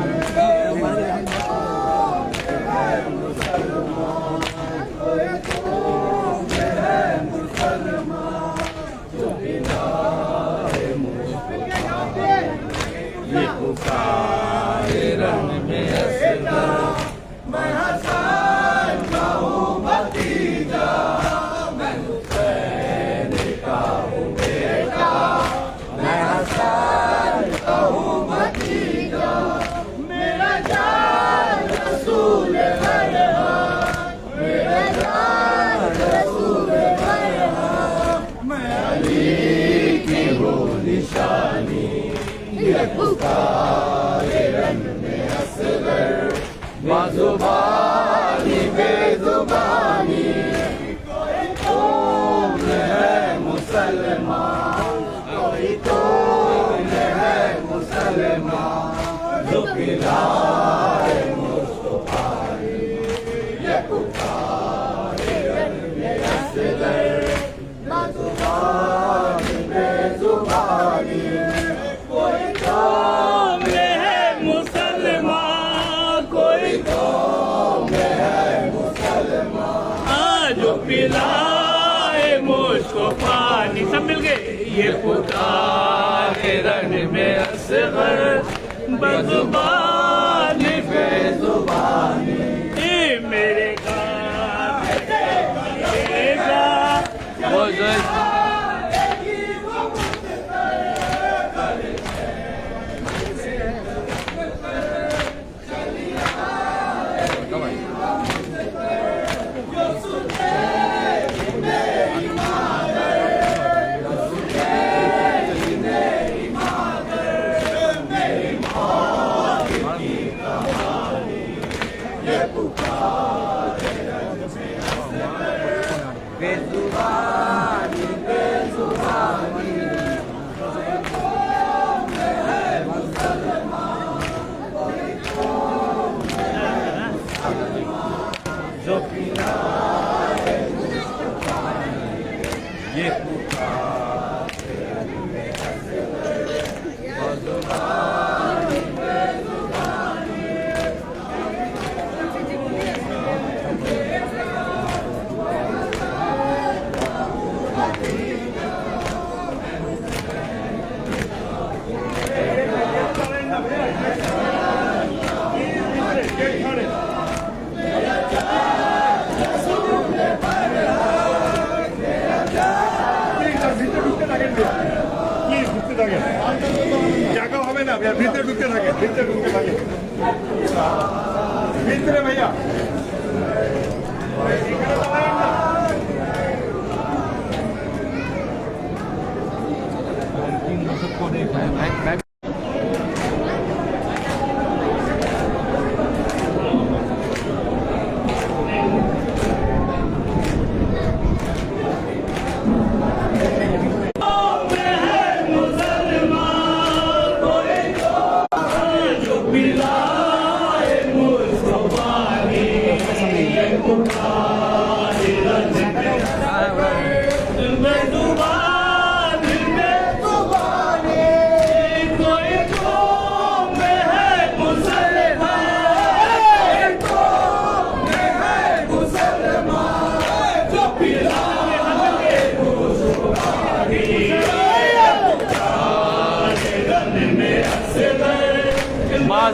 रन में हंसना मैं हसन का हूँ भतीजा, मैं हुसैन का हूँ बेटा, मैं हसन का हूँ भतीजा। मेरा जान रसूल बरहक, मेरा जान रसूल बरहक मैं अली की हूँ निशानी। ये पुकार रन में असगर बाजुबानी बेजुबानी, कोई तो मैं है मुसलमान, कोई तो मैं है मुसलमान, जो पिलाए मुझको पानी। ये पुकार रन में असगर बाजुबानी बेजुबानी, ये पुकारे रण में असगर बजुबानी बेजुबानी मेरे জায়গা হবে না ভিতরে ঢুকতে থাকে ভিতরে ভাইয়া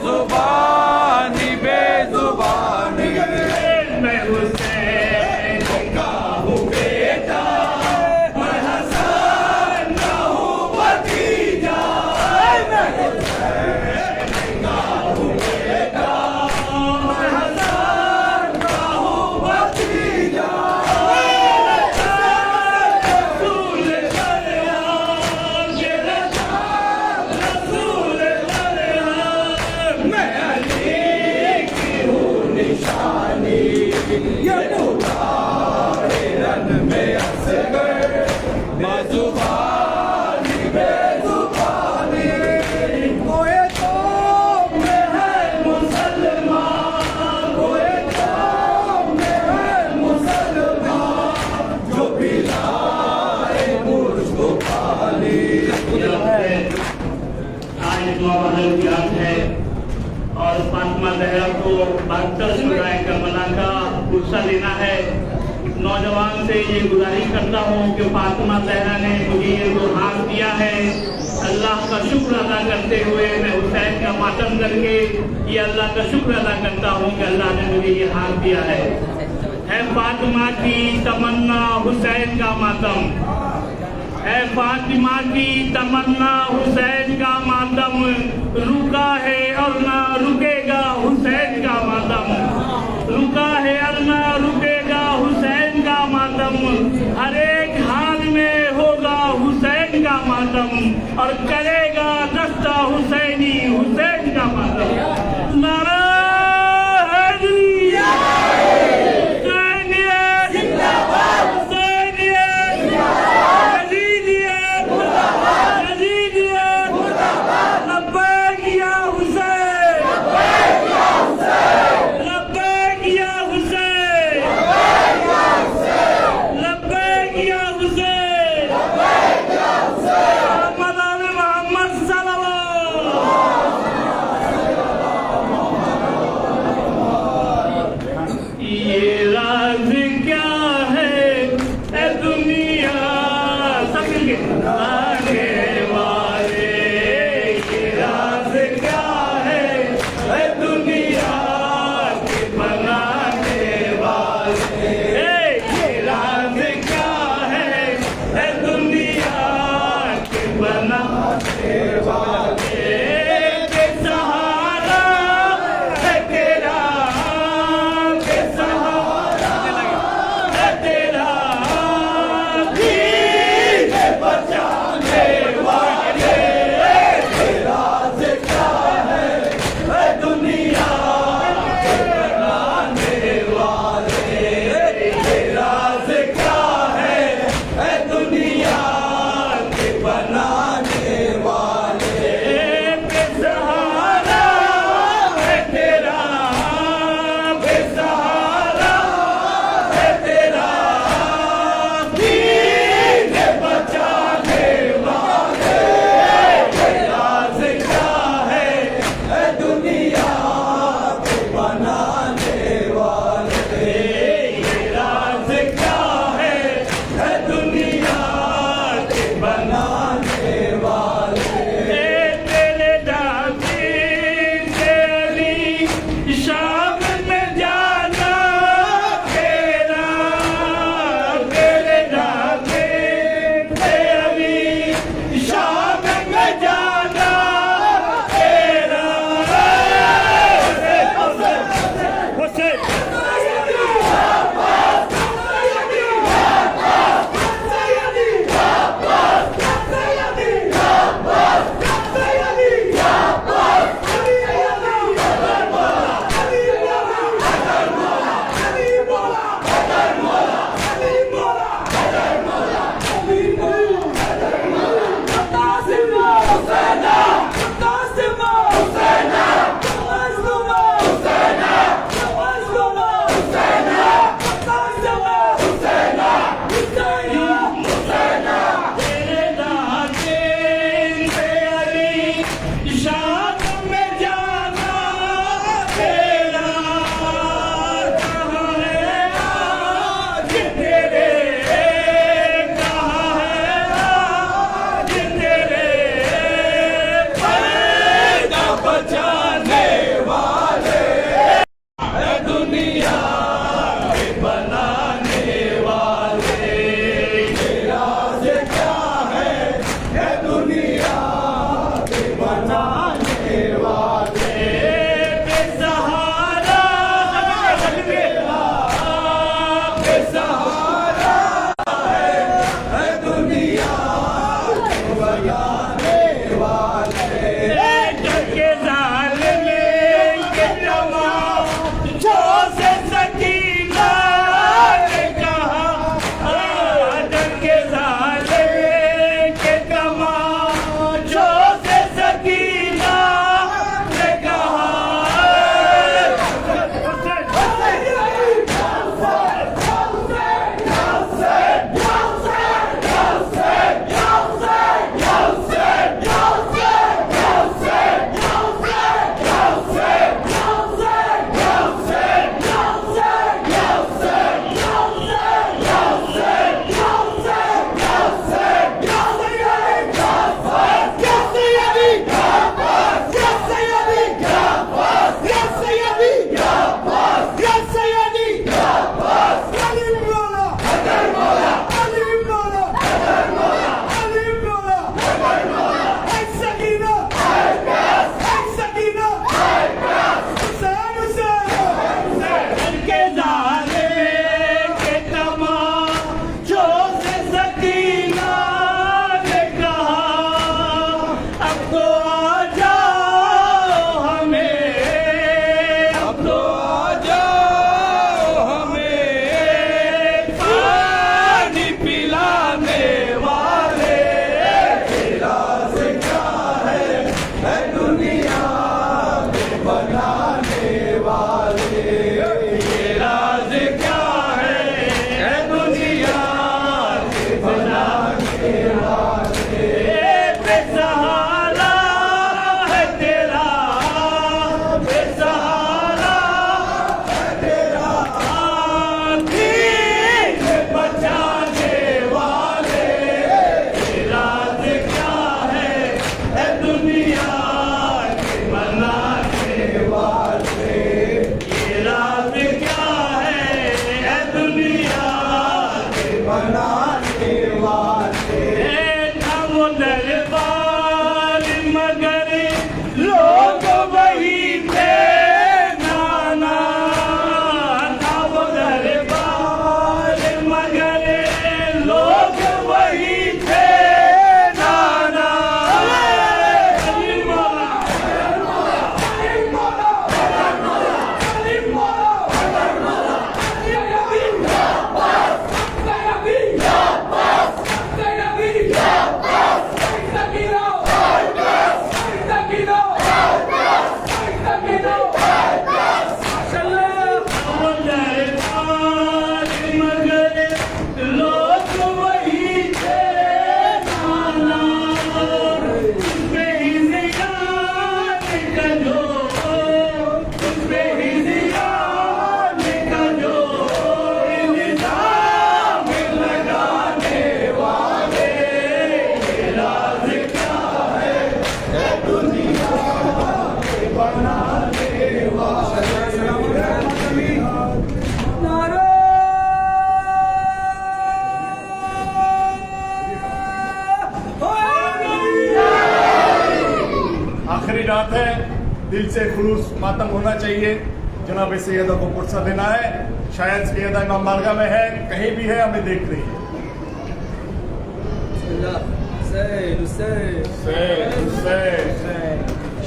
जुबानी बेजुबानी मैं हुसैन का हूँ बेटा मैं हसन का हूँ भतीजा मैं हुसैन का हूँ बेटा मैं हसन का हूँ भतीजा रसूल ये पुकारे रन में असगर बजुबानी बेजुबानी कोई कौम में है मुसलमान कोई कौम में है मुसलमान जो पिलाए मुझको पानी आज याद है और फातिमा जहरा को 72 शुराए करबला का गुस्सा लेना है। नौजवान से ये गुजारिश करता हूँ कि फातिमा जहरा ने मुझे ये जो हाथ दिया है, अल्लाह का शुक्र अदा करते हुए मैं हुसैन का मातम करके ये अल्लाह का शुक्र अदा करता हूँ कि अल्लाह ने मुझे ये हाथ दिया है। फातिमा की तमन्ना हुसैन का मातम है, फातिमा की तमन्ना हुसैन का मातम रुका है और ना रुकेगा हुसैन का मातम, रुका है और ना रुकेगा हुसैन का मातम, हर एक हाल में होगा हुसैन का मातम और करेगा दस्ता हुसैनी हुसैन का मातम। नारा बनाने वाले बेसहारा है तेरा, बेसहारा है तेरा, भीख बचाने वाले तेरा से क्या है दुनिया के बनाने वाले, तेरा से क्या है दुनिया के बनाने वाले। दरबार मगर लोग वही थे नाना, था वो दरबार मगर लोग वही थे नाना। आखिरी रात है, दिल से खुलूस मातम होना चाहिए। जनाब सैयदा को पुरसा देना है। शायद सैयदा इमाम बारगाह में है, कहीं भी है, हमें देख रही है।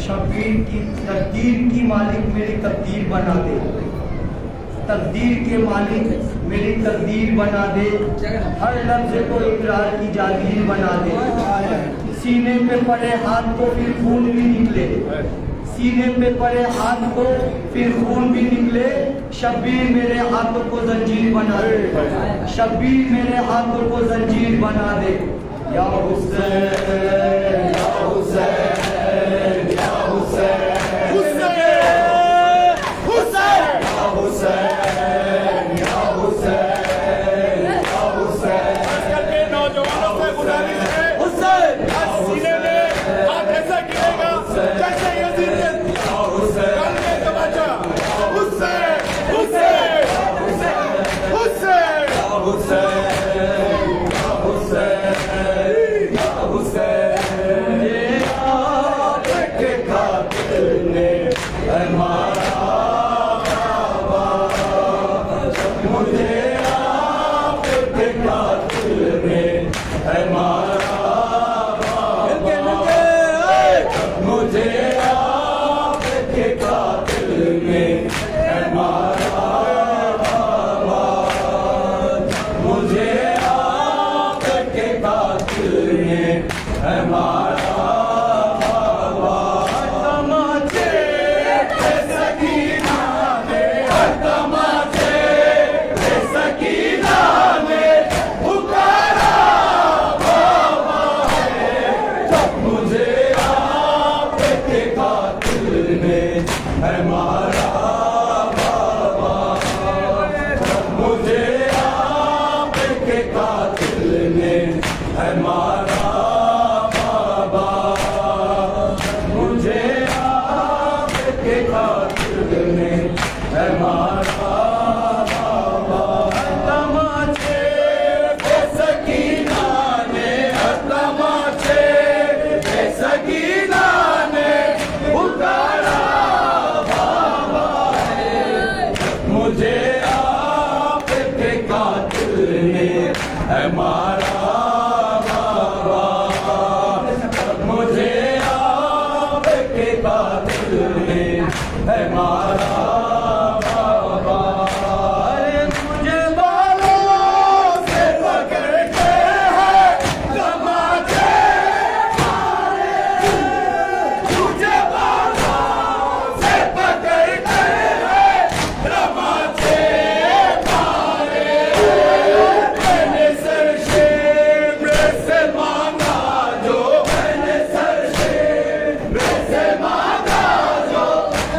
शबीर की तकदीर की मालिक मेरी तकदीर बना दे, तकदीर के मालिक मेरी तकदीर बना दे, हर लफ्ज़ को इकरार की जागीर बना दे। सीने पे पड़े हाथ को फिर खून भी निकले, सीने पे पड़े हाथ को फिर खून भी निकले, शब्बीर मेरे हाथों को जंजीर बना दे, शब्बीर मेरे हाथों को जंजीर बना दे। या हुसैन या हुसैन या हुसैन हुसैन हुसैन या हुसैन या हुसैन या हुसैन। आजकल के नौजवानों से गुजारिश है, हुसैन आज सीने में हाथ ऐसा गिरेगा जैसे यजीद ने गल में तमाचा। हुसैन हुसैन हुसैन हुसैन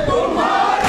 तुम्हारा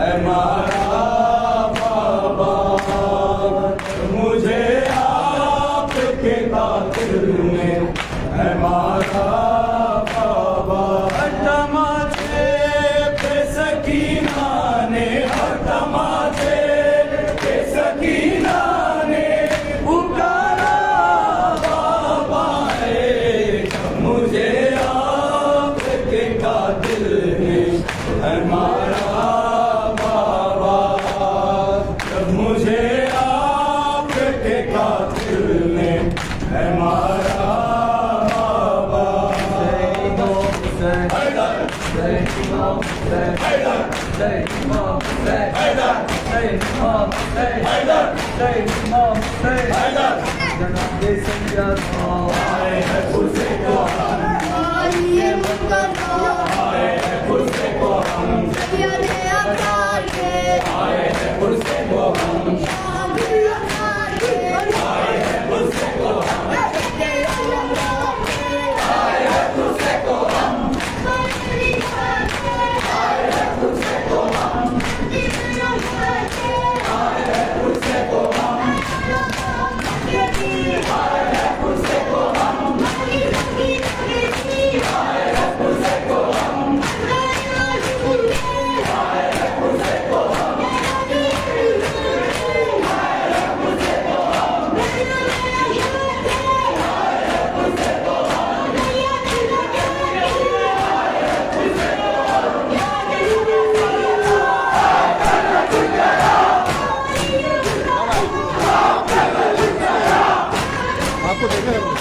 है मारा बाबा, मुझे आपके खातिर में है मारा बाबा। तमाचे पे सकीना ने, तमाचे पे सकीना ने पुकारा बाबा है, मुझे आपके खातिर में है मारा बाबा, जब मुझे आपके खातिर में है मारा बाबा। आए हैं पुरसे को हम, आए हैं पुरसे को हम, आए हैं पुरसे को हम, आए हैं पुरसे को हम, आए हैं पुरसे को हम, आए हैं पुरसे को हम, आए हैं पुरसे को हम, आए हैं पुरसे को हम, आए हैं पुरसे को हम, आए हैं पुरसे को हम, आपको देखा